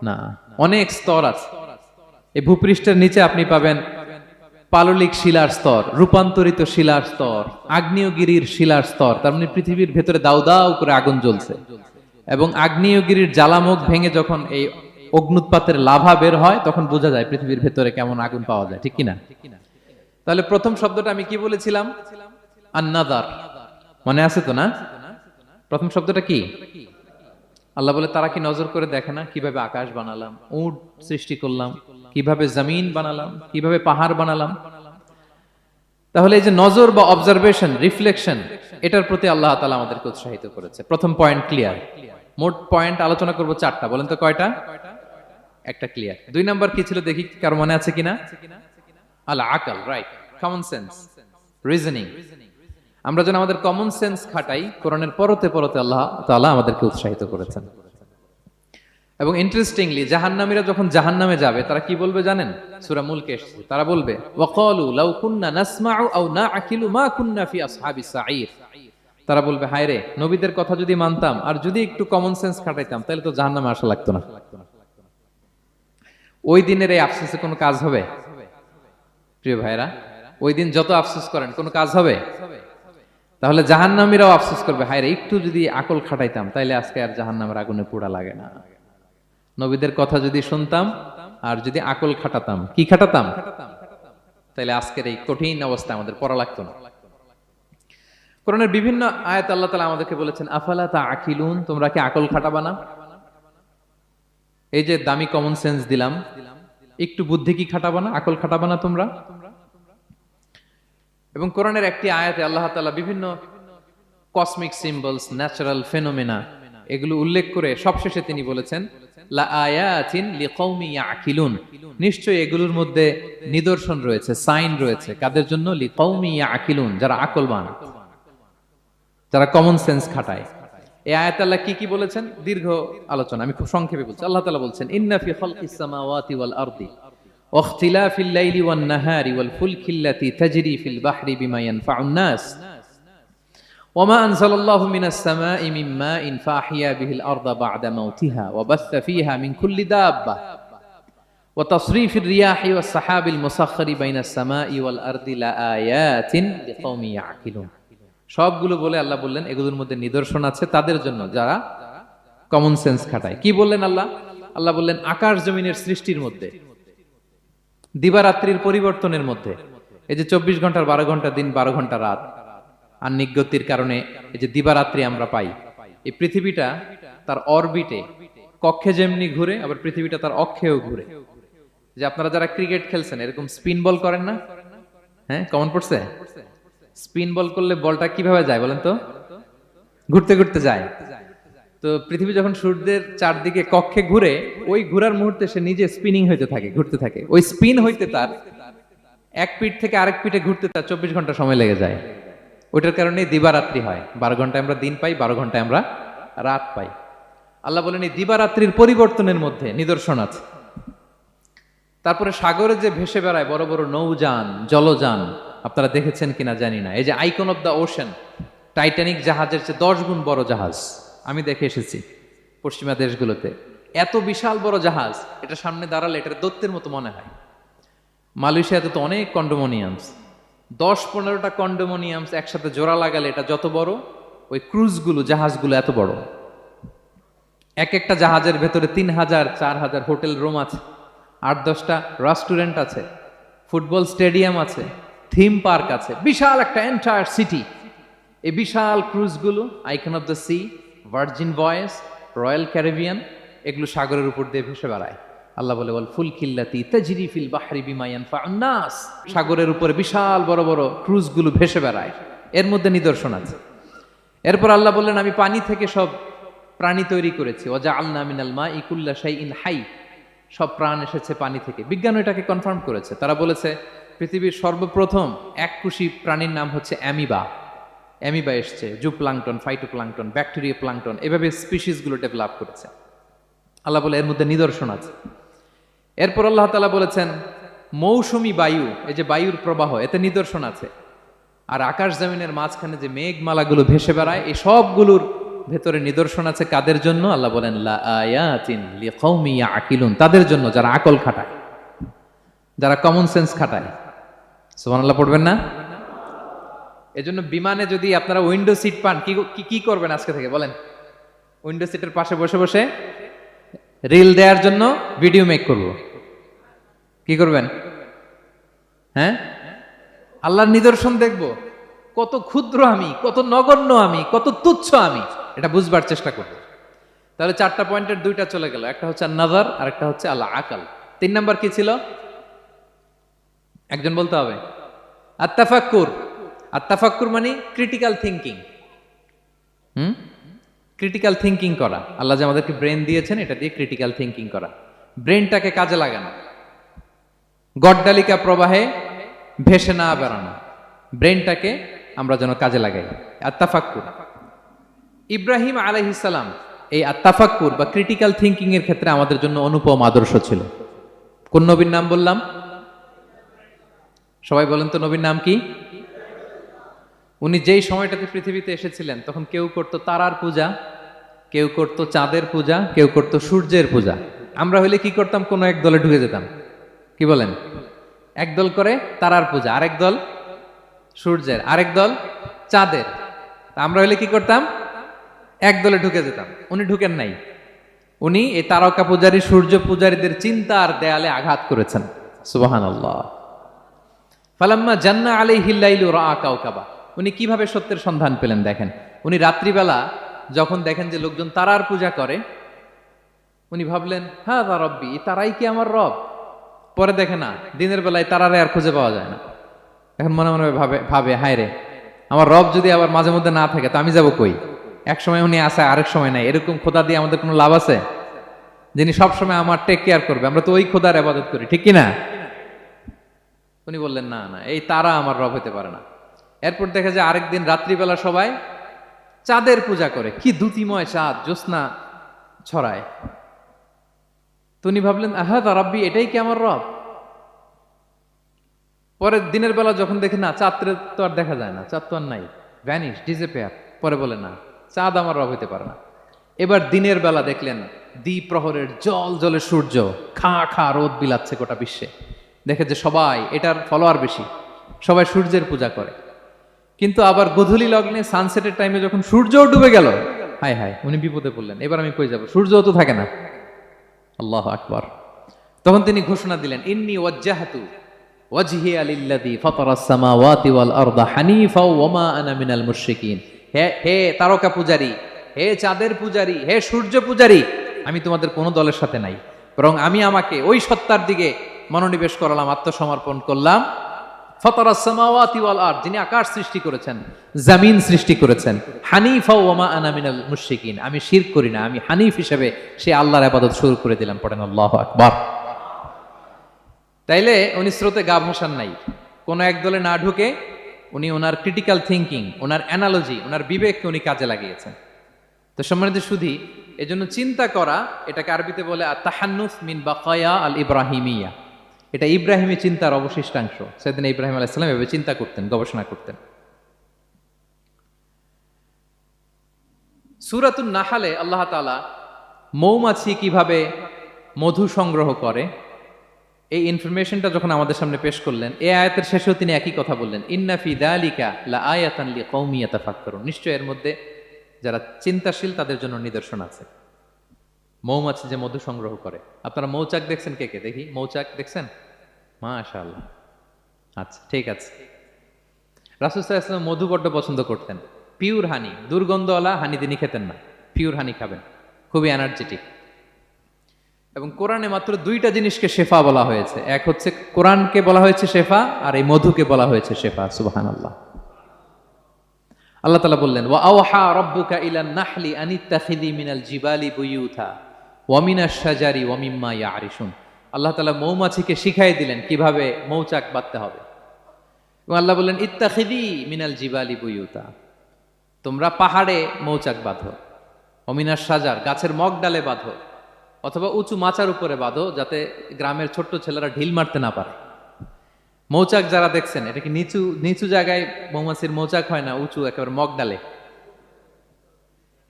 Speaker 1: না, অনেক স্তর আছে। এই ভূপৃষ্ঠের নিচে আপনি পাবেন পাললিক শিলার স্তর, রূপান্তরিত শিলার স্তর, আগ্নেয়গিরির শিলার স্তর। তার মানে পৃথিবীর ভেতরে দাউ দাউ করে আগুন জ্বলছে, এবং আগ্নেয়গিরির জ্বালামুখ ভেঙে যখন এই অগ্নুৎপাতের লাভা বের হয় তখন বোঝা যায় পৃথিবীর ভেতরে কেমন আগুন পাওয়া যায়, ঠিক কিনা? তাহলে প্রথম শব্দটা আমি কি বলেছিলাম? আন-নাযার। মনে আছে তো না? প্রথম শব্দটা কি? আল্লাহ বলে তারা কি নজর করে দেখে না কিভাবে আকাশ বানালাম, উট সৃষ্টি করলাম, কিভাবে জমিন বানালাম, কিভাবে পাহাড় বানালাম। তাহলে এই যে নজর বা অবজারভেশন, রিফ্লেকশন, এটার প্রতি আল্লাহ তাআলা আমাদেরকে উৎসাহিত করেছে। প্রথম পয়েন্ট ক্লিয়ার। মোট পয়েন্ট আলোচনা করব 4টা। বলেন তো কয়টা? একটা ক্লিয়ার। 2 নাম্বার কি ছিল দেখি কার মনে আছে কিনা? আল আকল, রাইট, কমন সেন্স, রিজনিং। আমরা যেন আমাদের কমন সেন্স খাটাই, কোরআনের পরতে পরতে আল্লাহ তাআলা আমাদেরকে উৎসাহিত করেছেন। এবং ইন্টারেস্টিংলি জাহান্নামীরা যখন জাহান্নামে যাবে তারা কি বলবে জানেন? সূরা মুলকে এসেছে, তারা বলবে ওয়াকালু লাউ কুননা নাসমাউ আও নাআকিলু মা কুননা ফি আসহাবিস সাঈর। তারা বলবে হায় রে, নবীদের কথা যদি মানতাম আর যদি একটু কমন সেন্স খাটাইতাম তাহলে তো জাহান্নামে আসা লাগতো না। ওই দিনের এই আফসোসে কোনো কাজ হবে? প্রিয় ভাইরা, ওই দিন যত আফসোস করেন কোনো কাজ হবে? তাহলে জাহান্নামীরাও আফসোস করবে হায় রে, একটু যদি আকল খাটাইতাম তাইলে আজকে আর জাহান্নামের আগুনে পোড়া লাগে না। নবীদের কথা যদি শুনতাম আর যদি আকল খাটাতাম, কি খাটাতাম, তাইলে আজকের এই কঠিন অবস্থা আমাদের পড়া লাগতো না। কোরআনের বিভিন্ন আয়াত আল্লাহ তাআলা আমাদেরকে বলেছেন আফালা তাআকিলুন, তোমরা কি আকল খাটাবা না? এই যে দামি কমন সেন্স দিলাম, একটু বুদ্ধি কি খাটাবা না, আকল খাটাবা না তোমরা? এবং কোরআনের একটি আয়াতে আল্লাহ তাআলা বিভিন্ন কসমিক সিম্বলস, ন্যাচারাল ফেনোমেনা, এগুলো উল্লেখ করে সবশেষে তিনি বলেছেন লা আয়াতিন লিকৌমি ইয়াকিলুন, নিশ্চয়ই এগুলোর মধ্যে নিদর্শন রয়েছে, সাইন রয়েছে, কাদের জন্য? লিকৌমি ইয়াকিলুন, যারা আকলবান, যারা কমন সেন্স খাটায়। এই আয়াতে আল্লাহ কি কি বলেছেন? দীর্ঘ আলোচনা, আমি খুব সংক্ষেপে বলছি। আল্লাহ তাআলা বলছেন ইন্না ফি খালকিস সামাওয়াতি ওয়াল আরদি ওয়া ইখতিলাফিল লাইলি ওয়ান নাহারি ওয়াল ফুলকিল্লাতি তাজরি ফিল বাহরি বিমা ইয়ানফাউন নাস ওয়া মা আনজালাল্লাহু মিনাস সামাই মিন মাইন ফাহিয়া বিহিল আরদা বা'দা মাউতিহা ওয়া বাসসা ফিহা মিন কুল্লি দাব্বা ওয়া তাসরিফির রিয়াহি ওয়াস সাহাবিল মুসাখখারি বাইনাস সামাই ওয়াল আরদি লাআয়াতিন লিকওমি ইয়াকিলুন। সবগুলো বলে আল্লাহ বললেন এগুলোর মধ্যে নিদর্শন আছে তাদের জন্য যারা কমন সেন্স খাটায়। কি বললেন আল্লাহ? আল্লাহ বললেন আকাশ জমিনের সৃষ্টির মধ্যে, দিবারাত্রির পরিবর্তনের মধ্যে, এই যে 24 ঘন্টার 12 ঘন্টা দিন, 12 ঘন্টা রাত, আহ্নিক গতির কারণে এই যে দিবারাত্রি আমরা পাই, এই পৃথিবীটা তার অরবিটে কক্ষে যেমনি ঘুরে, আবার পৃথিবীটা তার অক্ষেও ঘুরে। যে আপনারা যারা ক্রিকেট খেলছেন এরকম স্পিন বল করেন না? হ্যাঁ, কমন পড়ছে? স্পিন বল করলে বলটা কিভাবে যায় বলেন তো? ঘুরতে ঘুরতে যায়। তো পৃথিবী যখন সূর্যের চারদিকে কক্ষে ঘুরে, ওই ঘোরার মুহূর্তে সে নিজে স্পিনিং হইতে থাকে, ঘুরতে থাকে। ওই স্পিন হইতে তার এক পিঠ থেকে আরেক পিঠে ঘুরতে তার 24 ঘন্টা সময় লেগে যায়। ওইটার কারণে দিবারাত্রি হয়। 12 ঘন্টায় আমরা দিন পাই, 12 ঘন্টায় আমরা রাত পাই। আল্লাহ বলেন এই দিবারাত্রির পরিবর্তনের মধ্যে নিদর্শন আছে। তারপরে সাগরে যে ভেসে বেড়ায় বড় বড় নৌযান, জলযান, আপনারা দেখেছেন কিনা জানি না, এই যে icon of the ocean, Titanic জাহাজের চেয়ে 10 গুণ বড় জাহাজ, আমি দেখে এসেছি পশ্চিমা দেশগুলোতে। এত বিশাল বড় জাহাজ, এটা সামনে দাঁড়ালে এটার দৈত্যের মতো মনে হয়। মালয়েশিয়াতে তো অনেক কন্ডোমোনিয়ামস, 10-15টা কন্ডোমোনিয়ামস একসাথে জোড়া লাগালে এটা যত বড়, ওই ক্রুজগুলো, জাহাজগুলো এত বড়। এক একটা জাহাজের ভেতরে 3000-4000 হোটেল রুম আছে, 8-10টা রেস্টুরেন্ট আছে, ফুটবল স্টেডিয়াম আছে, থিম পার্ক আছে, বিশাল একটা এন্টায়ার সিটি। এই বিশাল ক্রুজগুলো, Icon of the Sea, Virgin Voyages, Royal Caribbean, এগুলো সাগরের উপর দিয়ে ভেসে বেড়ায়। আল্লাহ বলে বল ফুলকিল্লাতি তাজরি ফিল বাহরি বিমা ইয়ানফাউন নাস, সাগরের উপরে বিশাল বড় বড় ক্রুজগুলো ভেসে বেড়ায়, এর মধ্যে নিদর্শন আছে। এরপর আল্লাহ বললেন আমি পানি থেকে সব প্রাণী তৈরি করেছি, ওয়াজআলনা মিনাল মাই কুল্লা শাইইন হাই, সব প্রাণ এসেছে পানি থেকে। বিজ্ঞান এটাকে কনফার্ম করেছে। তারা বলেছে পৃথিবীর সর্বপ্রথম এককোষী প্রাণীর নাম হচ্ছে অ্যামিবা। অ্যামিবা এসছে, জুপ্লাঙ্কটন, ফাইটোপ্লাঙ্কটন, ব্যাকটেরিয়া প্লাঙ্কটন, এভাবে স্পিসিসগুলো ডেভেলপ করেছে। আল্লাহ বলে এর মধ্যে নিদর্শন আছে। এরপর আল্লাহ তাআলা বলেছেন মৌসুমী বায়ু, এই যে বায়ুর প্রবাহ, এতে নিদর্শন আছে। আর আকাশ জমিনের মাঝখানে যে মেঘমালাগুলো ভেসে বেড়ায়, এই সবগুলোর ভেতরে নিদর্শন আছে। কাদের জন্য? আল্লাহ বলেন লা আয়াতিন লিকওমি ইয়াকিলুন, তাদের জন্য যারা আকল খাটায়, যারা কমন সেন্স খাটায়। সুবহানাল্লাহ পড়বেন না? এজন্য বিমানে যদি আপনারা উইন্ডো সিট পান, কি করবেন আজকে থেকে বলেন? উইন্ডো সিটের পাশে বসে বসে রিল দেওয়ার জন্য ভিডিও মেক করব। কি করবেন? হ্যাঁ, আল্লাহর নিদর্শন দেখব, কত ক্ষুদ্র আমি, কত নগণ্য আমি, কত তুচ্ছ আমি, এটা বুঝবার চেষ্টা করব। তাহলে 4টা পয়েন্টের 2টা চলে গেল, একটা হচ্ছে নাযার আর একটা হচ্ছে আল্লাহ আকল। 3 নাম্বার কি ছিল? একজন বলতে হবে। আত-তাফাক্কুর। আত-তাফাক্কুর মানে ক্রিটিক্যাল থিংকিং। ক্রিটিক্যাল থিংকিং করা। আল্লাহ যে আমাদেরকে ব্রেন দিয়েছেন, এটা দিয়ে ক্রিটিক্যাল থিংকিং করা, ব্রেনটাকে কাজে লাগানো, গড্ডালিকা প্রবাহে ভেসে না বেড়ানো, ব্রেনটাকে আমরা যেন কাজে লাগাই। আত-তাফাক্কুর। ইব্রাহিম আলাইহিস সালাম এই আত-তাফাক্কুর বা ক্রিটিক্যাল থিংকিং এর ক্ষেত্রে আমাদের জন্য অনুপম আদর্শ ছিল। কোন নবীর নাম বললাম? সবাই বলেন তো নবীর নাম কি? উনি যেই সময়টাতে পৃথিবীতে এসেছিলেন তখন কেউ করত তারার পূজা, কেউ করত চাঁদের পূজা, কেউ করত সূর্যের পূজা। আমরা হইলে কি করতাম? কোনো এক দলে ঢুকে যেতাম। কি বলেন? এক দল করে তারার পূজা, আরেক দল সূর্যের, আরেক দল চাঁদের। আমরা হইলে কি করতাম? এক দলে ঢুকে যেতাম। উনি ঢুকেন নাই। উনি এই তারকা পূজারী, সূর্য পূজারীদের চিন্তার দেয়ালে আঘাত করেছেন। সুবহানাল্লাহ। ফালাম্মা জান্না আলাইহিল লাইলু রাআ কাওকাবা। উনি কিভাবে সত্যের সন্ধান পেলেন দেখেন। উনি রাত্রিবেলা যখন দেখেন যে লোকজন তারার পূজা করে, উনি ভাবলেন হাযা রব্বি, তারাই কি আমার রব? পরে দেখে না, দিনের বেলায় তারারে আর খুঁজে পাওয়া যায় না। এখন মনে মনে ভাবে হায় রে, আমার রব যদি আবার মাঝে মধ্যে না থাকে তো আমি যাব কই? এক সময় উনি আসে, আরেক সময় নাই, এরকম খোদা দিয়ে আমাদের কোনো লাভ আছে? যিনি সবসময় আমার টেক কেয়ার করবে, আমরা তো ওই খোদার ইবাদত করি, ঠিক কিনা? উনি বললেন না না, এই তারা আমার রব হতে পারে না। এরপর দেখা যায় আরেকদিন রাত্রিবেলা সবাই চাঁদের পূজা করে, কি দ্যুতিময় চাঁদ, জ্যোৎস্না ছড়ায়। তো উনি ভাবলেন আহাদা রাব্বি, এটাই কি আমার রব? পরে দিনের বেলা যখন দেখি না, চাঁদ তো আর দেখা যায় না, চাঁদ তো আর নাই, ভ্যানিশ, ডিসঅ্যাপিয়ার। পরে বলে না, চাঁদ আমার রব হতে পারে না। এবার দিনের বেলা দেখলেন দ্বিপ্রহরের জল জলে সূর্য খা খা রোদ বিলাচ্ছে গোটা বিশ্বে। দেখে যে সবাই এটার ফলোয়ার বেশি, সবাই সূর্যের পূজা করে। কিন্তু আবার গোধূলি লগ্নে সানসেটের টাইমে যখন সূর্যও ডুবে গেল, হায় হায়, উনি বিপদে পড়লেন, এবার আমি কই যাব, সূর্যও তো থাকে না। আল্লাহু আকবার। তখন তিনি ঘোষণা দিলেন, ইন্নী ওয়াজ্জাহতু ওয়াজহিয়া লিল্লাযী ফাতারাস সামাওয়াতি ওয়াল আরদা হানিফা ওয়া মা আনা মিনাল মুশরিকিন। হে তারকা পূজারী, হে চাঁদের পূজারী, হে সূর্য পূজারী, আমি তোমাদের কোনো দলের সাথে নাই, বরং আমি আমাকে ওই সত্তার দিকে মনোনিবেশ করলাম, আত্মসমর্পণ করলাম। ফাতারাস সামাওয়াতি ওয়াল আরদ, যিনি আকাশ সৃষ্টি করেছেন, জমিন সৃষ্টি করেছেন। হানিফা ওয়া মা আনা মিনাল মুশরিকিন, আমি শিরক করি না, আমি হানিফ হিসেবে সে আল্লাহর ইবাদত শুরু করে দিলাম। পড়েন আল্লাহু আকবার। তাইলে উনি স্রোতে গা ভাসান নাই, কোন এক দলে না ঢুকে উনি ওনার ক্রিটিক্যাল থিঙ্কিং, ওনার অ্যানালজি, ওনার বিবেককে উনি কাজে লাগিয়েছেন। তো সম্মানিত সুধী, এজন্য চিন্তা করা, এটাকে আরবিতে বলে আত-তাহান্নুস মিন বাকায়া আল ইব্রাহিমিয়া। এটা ইব্রাহিমী চিন্তার অবশিষ্টাংশ। সেদিন ইব্রাহিম আলাইহিস সালাম এভাবে চিন্তা করতেন, গবেষণা করতেন। সূরাতুন নাহলে আল্লাহ তাআলা মৌমাছি কিভাবে মধু সংগ্রহ করে এই ইনফরমেশনটা যখন আমাদের সামনে পেশ করলেন, এই আয়াতের শেষেও তিনি একই কথা বললেন, ইন্না ফি যালিকা লাআয়াতান লিকাউমিন ইয়াতাফাক্কারুন। নিশ্চয় এর মধ্যে যারা চিন্তাশীল তাদের জন্য নিদর্শন আছে। মৌমাছি যে মধু সংগ্রহ করে, আপনারা মৌচাক দেখছেন? কে কে দেখি মৌচাক দেখছেন? মাশাআল্লাহ, আচ্ছা ঠিক আছে। রাসূল সাল্লাল্লাহু আলাইহি ওয়াসাল্লাম মধু বড্ড পছন্দ করতেন। পিওর হানি, দুর্গন্ধওয়ালা হানি তিনি খেতেন না, পিওর হানি খাবেন, খুবই এনার্জেটিক। এবং কোরআনে মাত্র দুইটা জিনিসকে শেফা বলা হয়েছে, এক হচ্ছে কোরআনকে বলা হয়েছে শেফা, আর এই মধুকে বলা হয়েছে শেফা। সুবহানাল্লাহ। আল্লাহ তাআলা বললেন, ওয়া আওহা রাব্বুকা ইলান নাহলি আনিত্তাখিযি মিনাল জিবালি বুয়ুতা ওয়া মিনাশ শাজারি ওয়া মিম্মা ইয়ারিশুন। আল্লাহ তাআলা মৌমাছিকে শিখাই দিলেন কিভাবে মৌচাক বাঁধতে হবে। এবং আল্লাহ বললেন, ইত্তাখিযি মিনাল জিবালি বুয়ুতা, তোমরা পাহাড়ে মৌচাক বাঁধো, ওয়া মিনাশ শাজার, গাছের মগ ডালে বাঁধো, অথবা উঁচু মাচার উপরে বাঁধো, যাতে গ্রামের ছোট্ট ছেলেরা ঢিল মারতে না পারে। মৌচাক যারা দেখছেন, এটা কি নিচু নিচু জায়গায় মৌমাছির মৌচাক হয় না, উঁচু একেবারে মগ ডালে।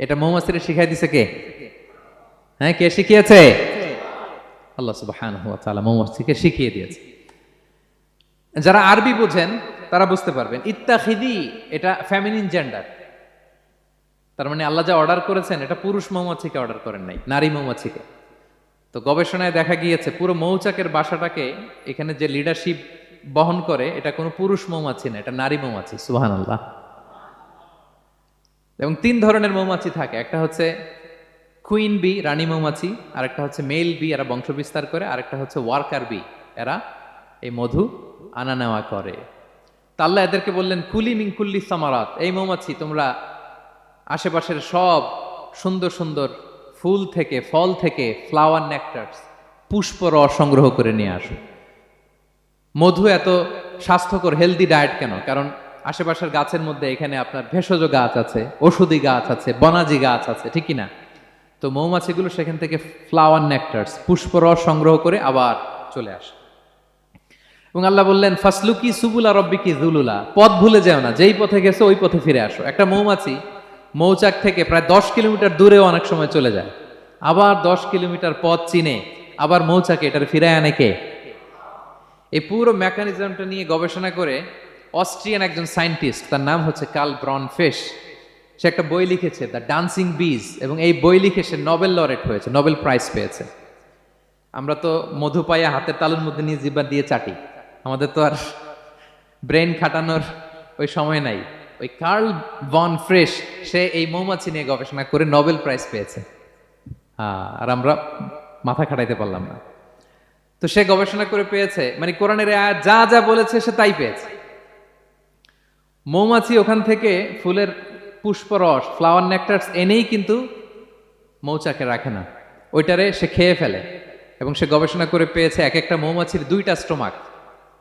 Speaker 1: এটা মৌমাছিরা শিখাই দিছে কে? হ্যাঁ, কে শিখিয়েছে? আল্লাহ সুবহানাহু ওয়া তাআলা মৌমাছিকে শিখিয়ে দিয়েছে। যারা আরবি বোঝেন তারা বুঝতে পারবেন, ইত্তাখিদি এটা ফেমিনিন জেন্ডার। তার মানে আল্লাহ যা অর্ডার করেছেন, এটা পুরুষ মৌমাছিকে অর্ডার করেন নাই, নারী মৌমাছিকে। তো গবেষণায় দেখা গিয়েছে পুরো মৌচাকের বাসাটাকে এখানে যে লিডারশিপ বহন করে, এটা কোনো পুরুষ মৌমাছি না, এটা নারী মৌমাছি। সুবহানাল্লাহ। এবং তিন ধরনের মৌমাছি থাকে, একটা হচ্ছে কুইন বি, রানী মৌমাছি, আরেকটা হচ্ছে মেল বি, এরা বংশ বিস্তার করে, আরেকটা হচ্ছে ওয়ার্কার বি, এরা এই মধু আনা নেওয়া করে। তা আল্লাহ এদেরকে বললেন, কুলি মিন কুল্লি সামারাত, এই মৌমাছি তোমরা আশেপাশের সব সুন্দর সুন্দর ফুল থেকে, ফল থেকে, ফ্লাওয়ার নেকটার্স, পুষ্প রস সংগ্রহ করে নিয়ে আসো। মধু এত স্বাস্থ্যকর, হেলদি ডায়েট কেন? কারণ আশেপাশের গাছের মধ্যে এখানে আপনার ভেষজ গাছ আছে, ঔষধি গাছ আছে, বনাজি গাছ আছে, ঠিক কিনা? তো মৌমাছিগুলো সেখান থেকে ফ্লাওয়ার নেকটার্স, পুষ্প রস সংগ্রহ করে আবার চলে আসে। এবং আল্লাহ বললেন, ফাসলুকি সুবুলা রব্বিকি যুলুলা, পথ ভুলে যাও না, যেই পথে গেছো ওই পথে ফিরে আসো। একটা মৌমাছি মৌচাক থেকে প্রায় 10 কিলোমিটার দূরেও অনেক সময় চলে যায়, আবার 10 কিলোমিটার পথ চিনে আবার মৌচাকে এটার ফিরে আনে কে? এই পুরো মেকানিজমটা নিয়ে গবেষণা করে অস্ট্রিয়ান একজন সায়েন্টিস্ট, তার নাম হচ্ছে কার্ল ব্রনফেশ, সে একটা বই লিখেছে, দ্য ডান্সিং বিজ, এবং এই বই লিখে সে নোবেল লরেট হয়েছে, নোবেল প্রাইজ পেয়েছে। আমরা তো মধু পাইয়া হাতের তালুর মধ্যে নিয়ে জিহ্বা দিয়ে চাটি, আমাদের তো আর ব্রেন খাটানোর ওই সময় নাই। ওই কার্ল ভন ফ্রেশ, সে এই মৌমাছি নিয়ে গবেষণা করে নোবেল প্রাইজ পেয়েছে, আর আমরা মাথা খাটাইতে পারলাম না। তো সে গবেষণা করে পেয়েছে, মানে কোরআনের আয়াত যা যা বলেছে সে তাই পেয়েছে। মৌমাছি ওখান থেকে ফুলের পুষ্পরস, ফ্লাওয়ার নেকটার্স এনেই কিন্তু মৌচাকে রাখে না, ওইটারে সে খেয়ে ফেলে। এবং সে গবেষণা করে পেয়েছে এক একটা মৌমাছির দুইটা স্টোমাক,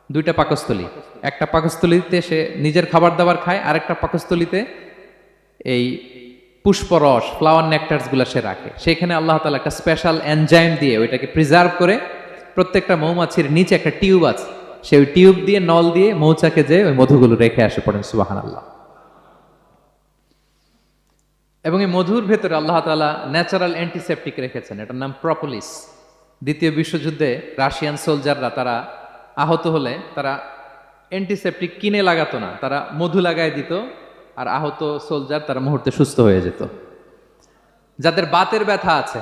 Speaker 1: দুইটা পাকস্থলী। একটা পাকস্থলীতে সে নিজের খাবার দাবার খায়, আরেকটা পাকস্থলীতে এই পুষ্পরস, ফ্লাওয়ার নেকটার্স গুলা সে রাখে। সেখানে আল্লাহ তাআলা একটা স্পেশাল এনজাইম দিয়ে ওইটাকে প্রিজার্ভ করে প্রত্যেকটা মৌমাছির নিচে একটা টিউব আছে, সে ওই টিউব দিয়ে নল দিয়ে মৌচাকে যে ওই মধুগুলো রেখে আসে। পড়েন সুবহানাল্লাহ। এবং এই মধুর ভেতরে আল্লাহ তাআলা ন্যাচারাল অ্যান্টিসেপটিক রেখেছেন, এটার নাম প্রপোলিস। দ্বিতীয় বিশ্বযুদ্ধে রাশিয়ান সোলজাররা তারা আহত হলে তারা অ্যান্টিসেপটিক কিনে লাগাতো না, তারা মধু লাগায় দিত, আর আহত সোলজার তারা মুহূর্তে সুস্থ হয়ে যেত। যাদের বাতের ব্যথা আছে,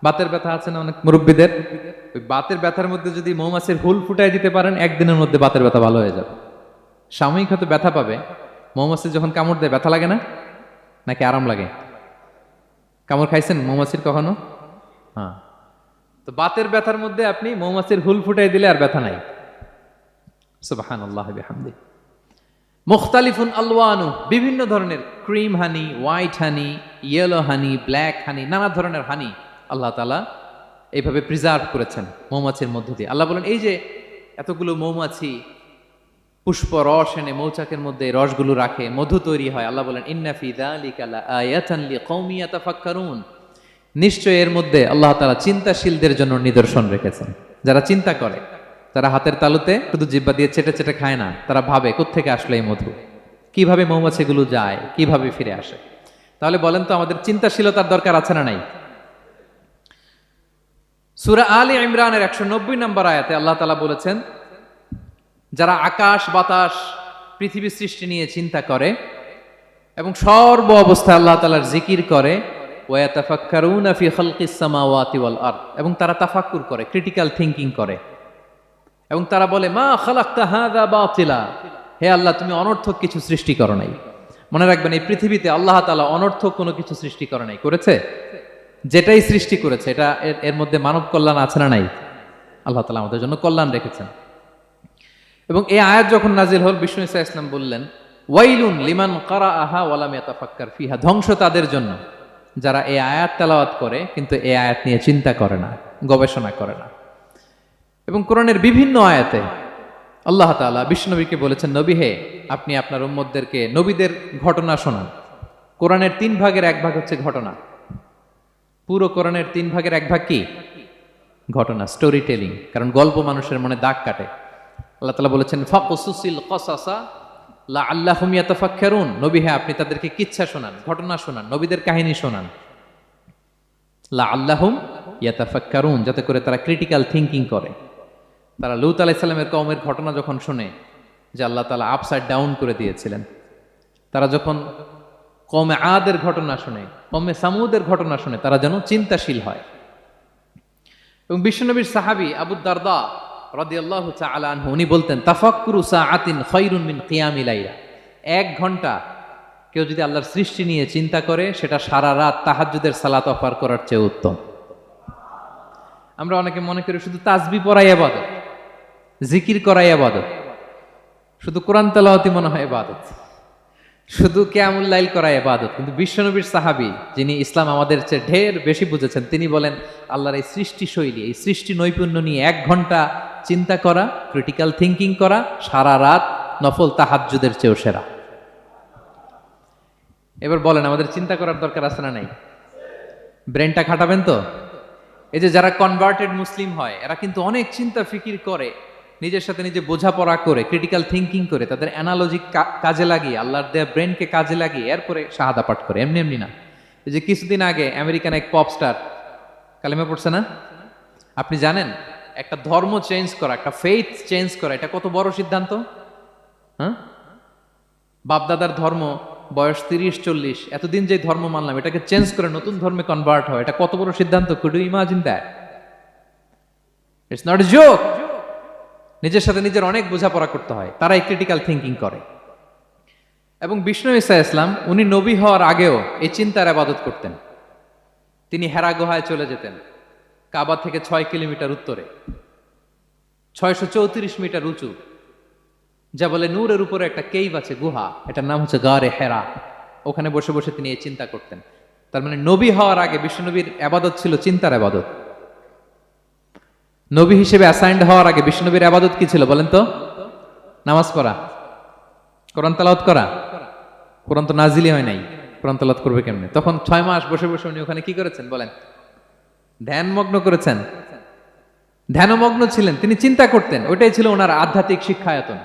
Speaker 1: বাতের ব্যথা আছে না অনেক মুরব্বীদের, ওই বাতের ব্যথার মধ্যে যদি মৌমাছির হুল ফুটাই দিতে পারেন, একদিনের মধ্যে বাতের ব্যথা ভালো হয়ে যাবে। সাময়িক হয়তো ব্যথা পাবে, মৌমাছি যখন কামড় দেয় ব্যথা লাগে না, নাকি আরাম লাগে? কামড় খাইছেন মৌমাছির কখনো? হ্যাঁ। তো বাতের ব্যথার মধ্যে আপনি মৌমাছির হুল ফুটাই দিলে আর ব্যথা নাই। সুবহানাল্লাহ বিহামদি। মুখতালিফুন আলওয়ানু, বিভিন্ন ধরনের ক্রিম হানি, হোয়াইট হানি, ইয়েলো হানি, ব্ল্যাক হানি, নানা ধরনের হানি আল্লাহ তাআলা এইভাবে প্রিজার্ভ করেছেন মৌমাছির মধ্য দিয়ে। আল্লাহ বলেন এই যে এতগুলো মৌমাছি পুষ্প রস এনে মৌচাকের মধ্যে রসগুলো রাখে, মধু তৈরি হয়। আল্লাহ বলেন ইন্না ফি যালিকা লাআয়াতান লিকওমি ইয়াতাফাক্কারুন, নিশ্চয় এর মধ্যে আল্লাহ তাআলা চিন্তাশীলদের জন্য নিদর্শন রেখেছেন। যারা চিন্তা করে, তারা হাতের তালুতে শুধু জিহ্বা দিয়ে চেটে চেটে খায় না, তারা ভাবে কোত্থেকে আসলো এই মধু, কিভাবে মৌমাছিগুলো যায়, কিভাবে ফিরে আসে। তাহলে বলেন তো আমাদের চিন্তাশীলতার দরকার আছে না নাই? সূরা আলে ইমরানের 190 নম্বর আয়াতে আল্লাহ তাআলা বলেছেন, যারা আকাশ বাতাস পৃথিবী সৃষ্টি নিয়ে চিন্তা করে এবং সর্ব অবস্থায় আল্লাহ তাআলার জিকির করে, ওয়া ইয়াতাফাক্কারুনা ফি খালকিস সামাওয়াতি ওয়াল আরদ, এবং তারা তাফাক্কুর করে, ক্রিটিক্যাল থিংকিং করে, এবং তারা বলে মা খালাকতা হাযা বাতিলা, হে আল্লাহ তুমি অনর্থক কিছু সৃষ্টি করো নাই। মনে রাখবেন এই পৃথিবীতে আল্লাহ তাআলা অনর্থক কোনো কিছু সৃষ্টি করে নাই, করেছে? যেটাই সৃষ্টি করেছে এটা এর মধ্যে মানব কল্যাণ আছে না নাই? আল্লাহ তাআলা আমাদের জন্য কল্যাণ রেখেছেন। এবং এই আয়াত যখন নাজিল হল, বিষ্ণু ঈসা ইসলাম বললেন ওয়াইলুন লিমান কারাআহা ওয়া লাম ইয়াতাফাক্কার ফিহা, ধ্বংস তাদের জন্য যারা এই আয়াত তেলাওয়াত করে কিন্তু এই আয়াত নিয়ে চিন্তা করে না, গবেষণা করে না। এবং কোরআনের বিভিন্ন আয়াতে আল্লাহ তাআলা বিষ্ণুনবীকে বলেছেন, নবী হে আপনি আপনার উম্মতদেরকে নবীদের ঘটনা শোনান। কোরআনের 3 ভাগের 1 ভাগ হচ্ছে ঘটনা। পুরো কোরআনের 3 ভাগের 1 ভাগ কি? ঘটনা, স্টোরি টেলিং। কারণ গল্প মানুষের মনে দাগ কাটে। আল্লাহ তাআলা বলেছেন ফাকুসুসিল কসাসা লাআল্লাহুম ইয়াতাফাক্কারুন, নবী হে আপনি তাদেরকে কিচ্ছা শোনান, ঘটনা শোনান, নবীদের কাহিনী শোনান। লাআল্লাহুম ইয়াতাফাক্কারুন, যাতে করে তারা ক্রিটিক্যাল থিংকিং করে। তারা লূত আলাইহিস সালামের কওমের ঘটনা যখন শুনে যে আল্লাহ তাআলা আপসাইড ডাউন করে দিয়েছিলেন, তারা যখন কওমে আদের ঘটনা শুনে, কওমে সামুদের ঘটনা শুনে, তারা যেন চিন্তাশীল হয়। এবং বিশ্বনবীর সাহাবী আবু দারদা রাদিয়াল্লাহু তাআলা আনহু উনি বলতেন তাফাক্কুরু সাআতিন খায়রুন মিন কিয়ামি লাইলা, 1 ঘন্টা কেউ যদি আল্লাহর সৃষ্টি নিয়ে চিন্তা করে সেটা সারা রাত তাহাজ্জুদের সালাত অফার করার চেয়ে উত্তম। আমরা অনেকে মনে করি শুধু তাসবিহ পড়াই ইবাদত, জিকির করাই ইবাদত, শুধু কোরআন তেলাওয়াতই মনে হয় ইবাদত, শুধু কিয়ামুল লাইল করাই ইবাদত। কিন্তু বিশ্বনবীর সাহাবী যিনি ইসলাম আমাদের চেয়ে ঢের বেশি বুঝেছেন, তিনি বলেন আল্লাহর এই সৃষ্টি শৈলী, এই সৃষ্টি নৈপুণ্য নিয়ে 1 ঘন্টা চিন্তা করা, ক্রিটিক্যাল থিংকিং করা, সারা রাত নফল তাহাজ্জুদের চেয়েও সেরা। এবার বলেন আমাদের চিন্তা করার দরকার আছে না নাই? ব্রেনটা খাটাবেন তো? এই যে যারা কনভার্টেড মুসলিম হয় এরা কিন্তু অনেক চিন্তা ফিকির করে, নিজের সাথে নিজে বোঝাপড়া করে, ক্রিটিক্যাল থিংকিং করে, তাদের অ্যানালজি কাজে লাগিয়ে, আল্লাহর দেয়া ব্রেনকে কাজে লাগিয়ে এরপরে শাহাদা পাঠ করে, এমনি এমনি না। এই যে কিছুদিন আগে আমেরিকান এক পপ স্টার কালেমা পড়ছে না? আপনি জানেন একটা ধর্ম চেঞ্জ করা, একটা ফেইথ চেঞ্জ করা, এটা কত বড় সিদ্ধান্ত? হ্যাঁ, বাপদাদার ধর্ম বয়স 30-40, এতদিন যে ধর্ম মানলাম এটাকে চেঞ্জ করে নতুন ধর্মে কনভার্ট হয়, এটা কত বড় সিদ্ধান্ত? Could you imagine that? It's not a joke. নিজের সাথে নিজের অনেক বোঝাপড়া করতে হয়, তারাই ক্রিটিক্যাল থিংকিং করে। এবং বিষ্ণু ঈসা ইসলাম উনি নবী হওয়ার আগেও এই চিন্তার ইবাদত করতেন। তিনি হেরা গুহায় চলে যেতেন, কাবা থেকে 6 কিলোমিটার উত্তরে, 634 মিটার উঁচু, যা বলে নূরের উপরে একটা কেইভ আছে, গুহা, এটার নাম হচ্ছে গারে হেরা। ওখানে বসে বসে তিনি এই চিন্তা করতেন। তার মানে নবী হওয়ার আগে বিশ্বনবীর আবাদত ছিল চিন্তার আবাদত। নবী হিসেবে অ্যাসাইন্ড হওয়ার আগে বিশ্বনবীর আবাদত কি ছিল বলেন তো? নামাজ পড়া, কোরআন তেলাওয়াত করা। কোরআন তো নাজিলই হয় নাই, কোরআন তেলাওয়াত করবে কেমনে? তখন 6 মাস বসে বসে উনি ওখানে কি করেছেন বলেন? ধ্যানমগ্ন করেছেন, ধ্যানমগ্ন ছিলেন, তিনি চিন্তা করতেন। ওইটাই ছিল ওনার আধ্যাত্মিক শিক্ষায়তন।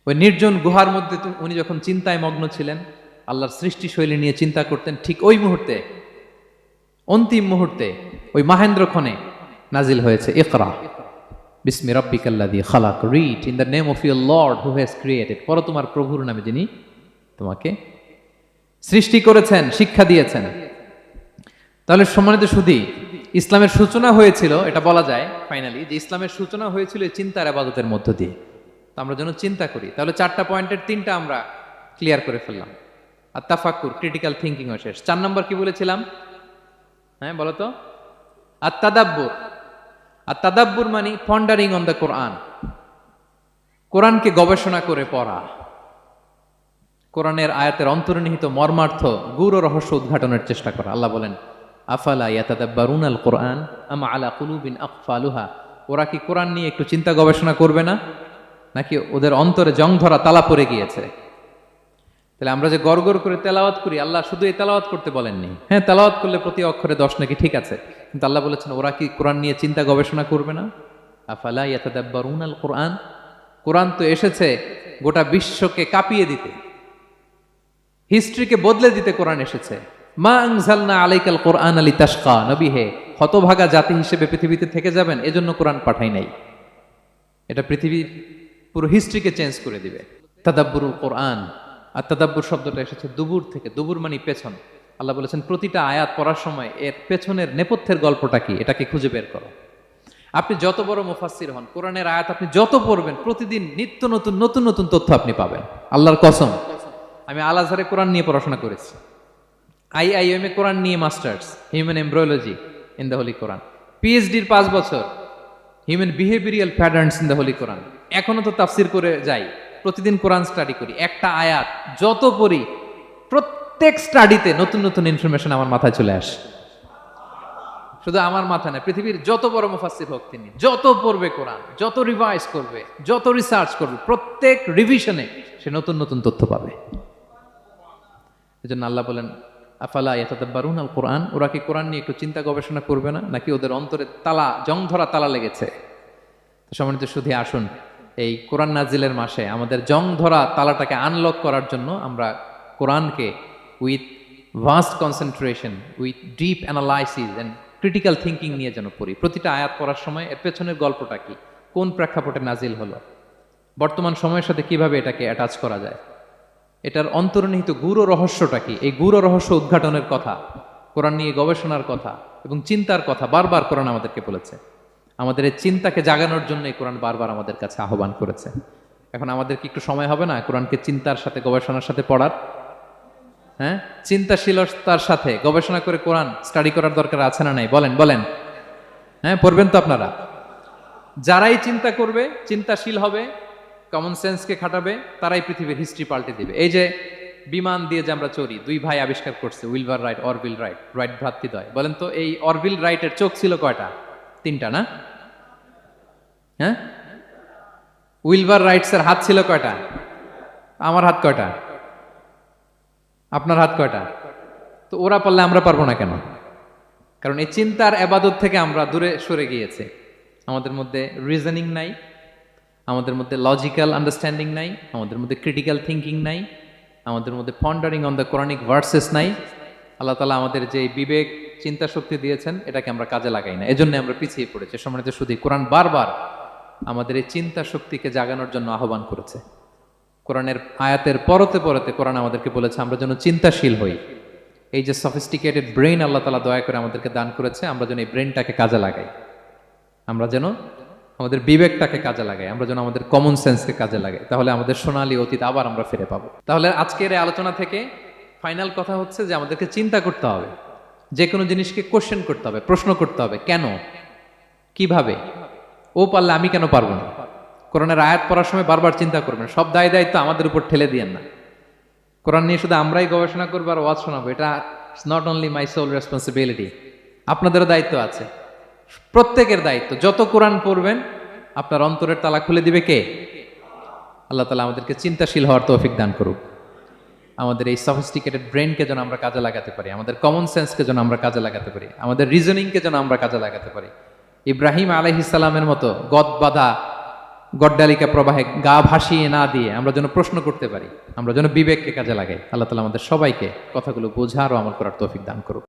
Speaker 1: ওই নির্জন গুহার মধ্যে উনি যখন চিন্তায় মগ্ন ছিলেন, আল্লাহর সৃষ্টি শৈলী নিয়ে চিন্তা করতেন, ঠিক ওই মুহূর্তে, অন্তিম মুহূর্তে ওই মাহেন্দ্রক্ষণে নাজিল হয়েছে ইকরা বিসমি রাব্বিকাল্লাযী খালাক, read in the name of your lord who has created. পড়ো তোমার প্রভুর নামে যিনি তোমাকে সৃষ্টি করেছেন, শিক্ষা দিয়েছেন। তাহলে সম্মানিত সুধী, ইসলামের সূচনা হয়েছিল, এটা বলা যায় ফাইনালি যে ইসলামের সূচনা হয়েছিল এই চিন্তার ইবাদতের মধ্য দিয়ে। তো আমরা যেন চিন্তা করি। তাহলে 4টা পয়েন্টের 3টা আমরা ক্লিয়ার করে ফেললাম। আর তাফাক্কুর, ক্রিটিক্যাল থিঙ্কিং ও শেষ। 4 নম্বর কি বলেছিলাম? হ্যাঁ বলো তো। আর তাদাব্বুর। আর তাদাব্বুর মানে পন্ডারিং অন দ্য কোরআন, কোরআনকে গবেষণা করে পড়া, কোরআনের আয়াতের অন্তর্নিহিত মর্মার্থ, গূঢ় রহস্য উদ্ঘাটনের চেষ্টা করা। আল্লাহ বলেন আফালা ইয়াতাদাব্বারুনাল কোরআন আম আলা কুলুবিন আকফালুহা, ওরা কি কোরআন নিয়ে একটু চিন্তা গবেষণা করবে না, নাকি ওদের অন্তরে জং ধরা তালা পড়ে গিয়েছে? তাহলে আমরা যে গড়গড় করে তেলাওয়াত করি, আল্লাহ শুধু এই তেলাওয়াত করতে বলেননি। হ্যাঁ, তেলাওয়াত করলে প্রতি অক্ষরে 10 নাকি, ঠিক আছে, কিন্তু আল্লাহ বলেছেন ওরা কি কোরআন নিয়ে চিন্তা গবেষণা করবে না? আফালা ইয়াতাদাব্বারুনাল কোরআন, কোরআন তো এসেছে গোটা বিশ্বকে কাঁপিয়ে দিতে, হিস্ট্রিকে বদলে দিতে কোরআন এসেছে। মা আনজালনা আলাইকাল কোরআন লিতাশকা, নবী হে হতভাগা জাতি হিসেবে পৃথিবীতে থেকে যাবেন এজন্য কোরআন পাঠাই নাই। এটা পৃথিবীর পুরো হিস্ট্রিকে চেঞ্জ করে দিবে। তাদাব্বুরুল কোরআন, আর তাদাব্বুর শব্দটা এসেছে দুবুর থেকে, দুবুর মানে পেছন। আল্লাহ বলেছেন প্রতিটা আয়াত পড়ার সময় এর পেছনের নেপথ্যের গল্পটা কি এটাকে খুঁজে বের করো। আপনি যত বড় মুফাসসির হন, কোরআনের আয়াত আপনি যত পড়বেন, প্রতিদিন নিত্য নতুন নতুন নতুন তথ্য আপনি পাবেন। আল্লাহর কসম, আমি আল আজহারে কোরআন নিয়ে পড়াশোনা করেছি, IIM এ কোরআন নিয়ে masters, human embryology in the holy Quran, PhD-র 5 বছর, human behavioural patterns in the holy Quran. এখনো তো তাফসির করে যাই, প্রতিদিন কোরআন স্টাডি করি। একটা আয়াত যত পড়ি, প্রত্যেক স্টাডিতে নতুন নতুন ইনফরমেশন আমার মাথায় চলে আসে। শুধু আমার মাথা না, পৃথিবীর যত বড় মুফাসসির হোক তিনি, যত পড়বে কোরআন, যত রিভাইজ করবে, যত রিসার্চ করবে, প্রত্যেক রিভিশনে সে নতুন নতুন তথ্য পাবে। এজন্য আল্লাহ বলেন আফালা ইয়াতাদাব্বারুনাল কোরআন, ওরা কি কোরআন নিয়ে একটু চিন্তা গবেষণা করবে না, নাকি ওদের অন্তরে তালা, জং ধরা তালা লেগেছে? তো সম্মানিত সুধী, আসুন এই কোরআন নাজিলের মাসে আমাদের জং ধরা তালাটাকে আনলক করার জন্য আমরা কোরআনকে with vast concentration, with deep analysis and critical thinking নিয়ে যেন পড়ি। প্রতিটা আয়াত পড়ার সময় এর পেছনের গল্পটা কি, কোন প্রেক্ষাপটে নাজিল হলো, বর্তমান সময়ের সাথে কিভাবে এটাকে অ্যাটাচ করা যায়, এটার অন্তর্নিহিত গূঢ় রহস্যটা কি, এই গূঢ় রহস্য উদ্ঘাটনের কথা, কোরআন নিয়ে গবেষণার কথা এবং চিন্তার কথা বারবার কোরআন আমাদেরকে বলেছে। আমাদের এই চিন্তাকে জাগানোর জন্য এই কোরআন বারবার আমাদের কাছে আহ্বান করেছে। এখন আমাদের কি একটু সময় হবে না কোরআনকে চিন্তার সাথে গবেষণার সাথে পড়ার? হ্যাঁ, চিন্তাশীলতার সাথে গবেষণা করে কোরআন স্টাডি করার দরকার আছে না নাই? বলেন বলেন। হ্যাঁ, পড়বেন তো আপনারা। যারাই চিন্তা করবে, চিন্তাশীল হবে, কমন সেন্সকে খাটাবে, তারাই পৃথিবীর হিস্ট্রি পাল্টে দিবে। এই যে বিমান দিয়ে যে আমরা চড়ি, 2 ভাই আবিষ্কার করছে, Wilbur Wright, Orville Wright, Wright ভ্রাতৃদ্বয়। বলেন তো এই অরভিল রাইটের চোখ ছিল কয়টা? 3টা না? হ্যাঁ, উইলবার রাইটসের হাত ছিল কয়টা? আমার হাত কয়টা? আপনার হাত কয়টা? তো ওরা পারলে আমরা পারবো না কেন? কারণ এই চিন্তার ইবাদত থেকে আমরা দূরে সরে গিয়েছে। আমাদের মধ্যে রিজনিং নাই, আমাদের মধ্যে লজিক্যাল আন্ডারস্ট্যান্ডিং নাই, আমাদের মধ্যে ক্রিটিক্যাল থিঙ্কিং নাই, আমাদের মধ্যে পন্ডারিং অন দ্য কোরআনিক ভার্সেস নাই। আল্লাহ তাআলা আমাদের যে বিবেক, চিন্তা শক্তি দিয়েছেন, এটাকে আমরা কাজে লাগাই না, এজন্য আমরা পিছিয়ে পড়েছি। সম্মানিত সুধী, কোরআন বারবার আমাদের এই চিন্তা শক্তিকে জাগানোর জন্য আহ্বান করেছে। কোরআনের আয়াতের পরতে পরতে কোরআন আমাদেরকে বলেছে আমরা যেন চিন্তাশীল হই। এই যে সফিস্টিকেটেড ব্রেইন আল্লাহ তাআলা দয়া করে আমাদেরকে দান করেছে, আমরা যেন এই ব্রেইনটাকে কাজে লাগাই, আমরা যেন আমাদের বিবেকটাকে কাজে লাগাই, আমরা যেন আমাদের কমন সেন্সকে কাজে লাগাই। তাহলে আমাদের সোনালী অতীত আবার আমরা ফিরে পাবো। তাহলে আজকের এই আলোচনা থেকে ফাইনাল কথা হচ্ছে যে আমাদেরকে চিন্তা করতে হবে, যে কোনো জিনিসকে কোশ্চেন করতে হবে, প্রশ্ন করতে হবে, কেন, কিভাবে, ও পারলে আমি কেন পারবো না। কোরআনের আয়াত পড়ার সময় বারবার চিন্তা করবেন, সব দায় দায়িত্ব আমাদের উপর ঠেলে দিয়েন না। কোরআন নিয়ে শুধু আমরাই গবেষণা করবো আর ওয়াজ শোনাবো, এটা not only my sole responsibility, আপনাদেরও দায়িত্ব আছে, প্রত্যেকের দায়িত্ব। যত কোরআন পড়বেন আপনার অন্তরের তালা খুলে দিবে কে? আল্লাহ তাআলা আমাদেরকে চিন্তাশীল হওয়ার তৌফিক দান করুক। আমাদের এই সফিস্টিকেটেড ব্রেনকে যেন আমরা কাজে লাগাতে পারি, আমাদের কমন সেন্সকে যেন আমরা কাজে লাগাতে পারি, আমাদের রিজনিংকে যেন আমরা কাজে লাগাতে পারি। ইব্রাহিম আলাইহিস সালামের মতো গদ বাঁধা গড্ডালিকা প্রবাহে গা ভাসিয়ে না দিয়ে আমরা যেন প্রশ্ন করতে পারি, আমরা যেন বিবেককে কাজে লাগাই। আল্লাহ তাআলা আমাদের সবাইকে কথাগুলো বোঝার ও আমল করার তৌফিক দান করুক।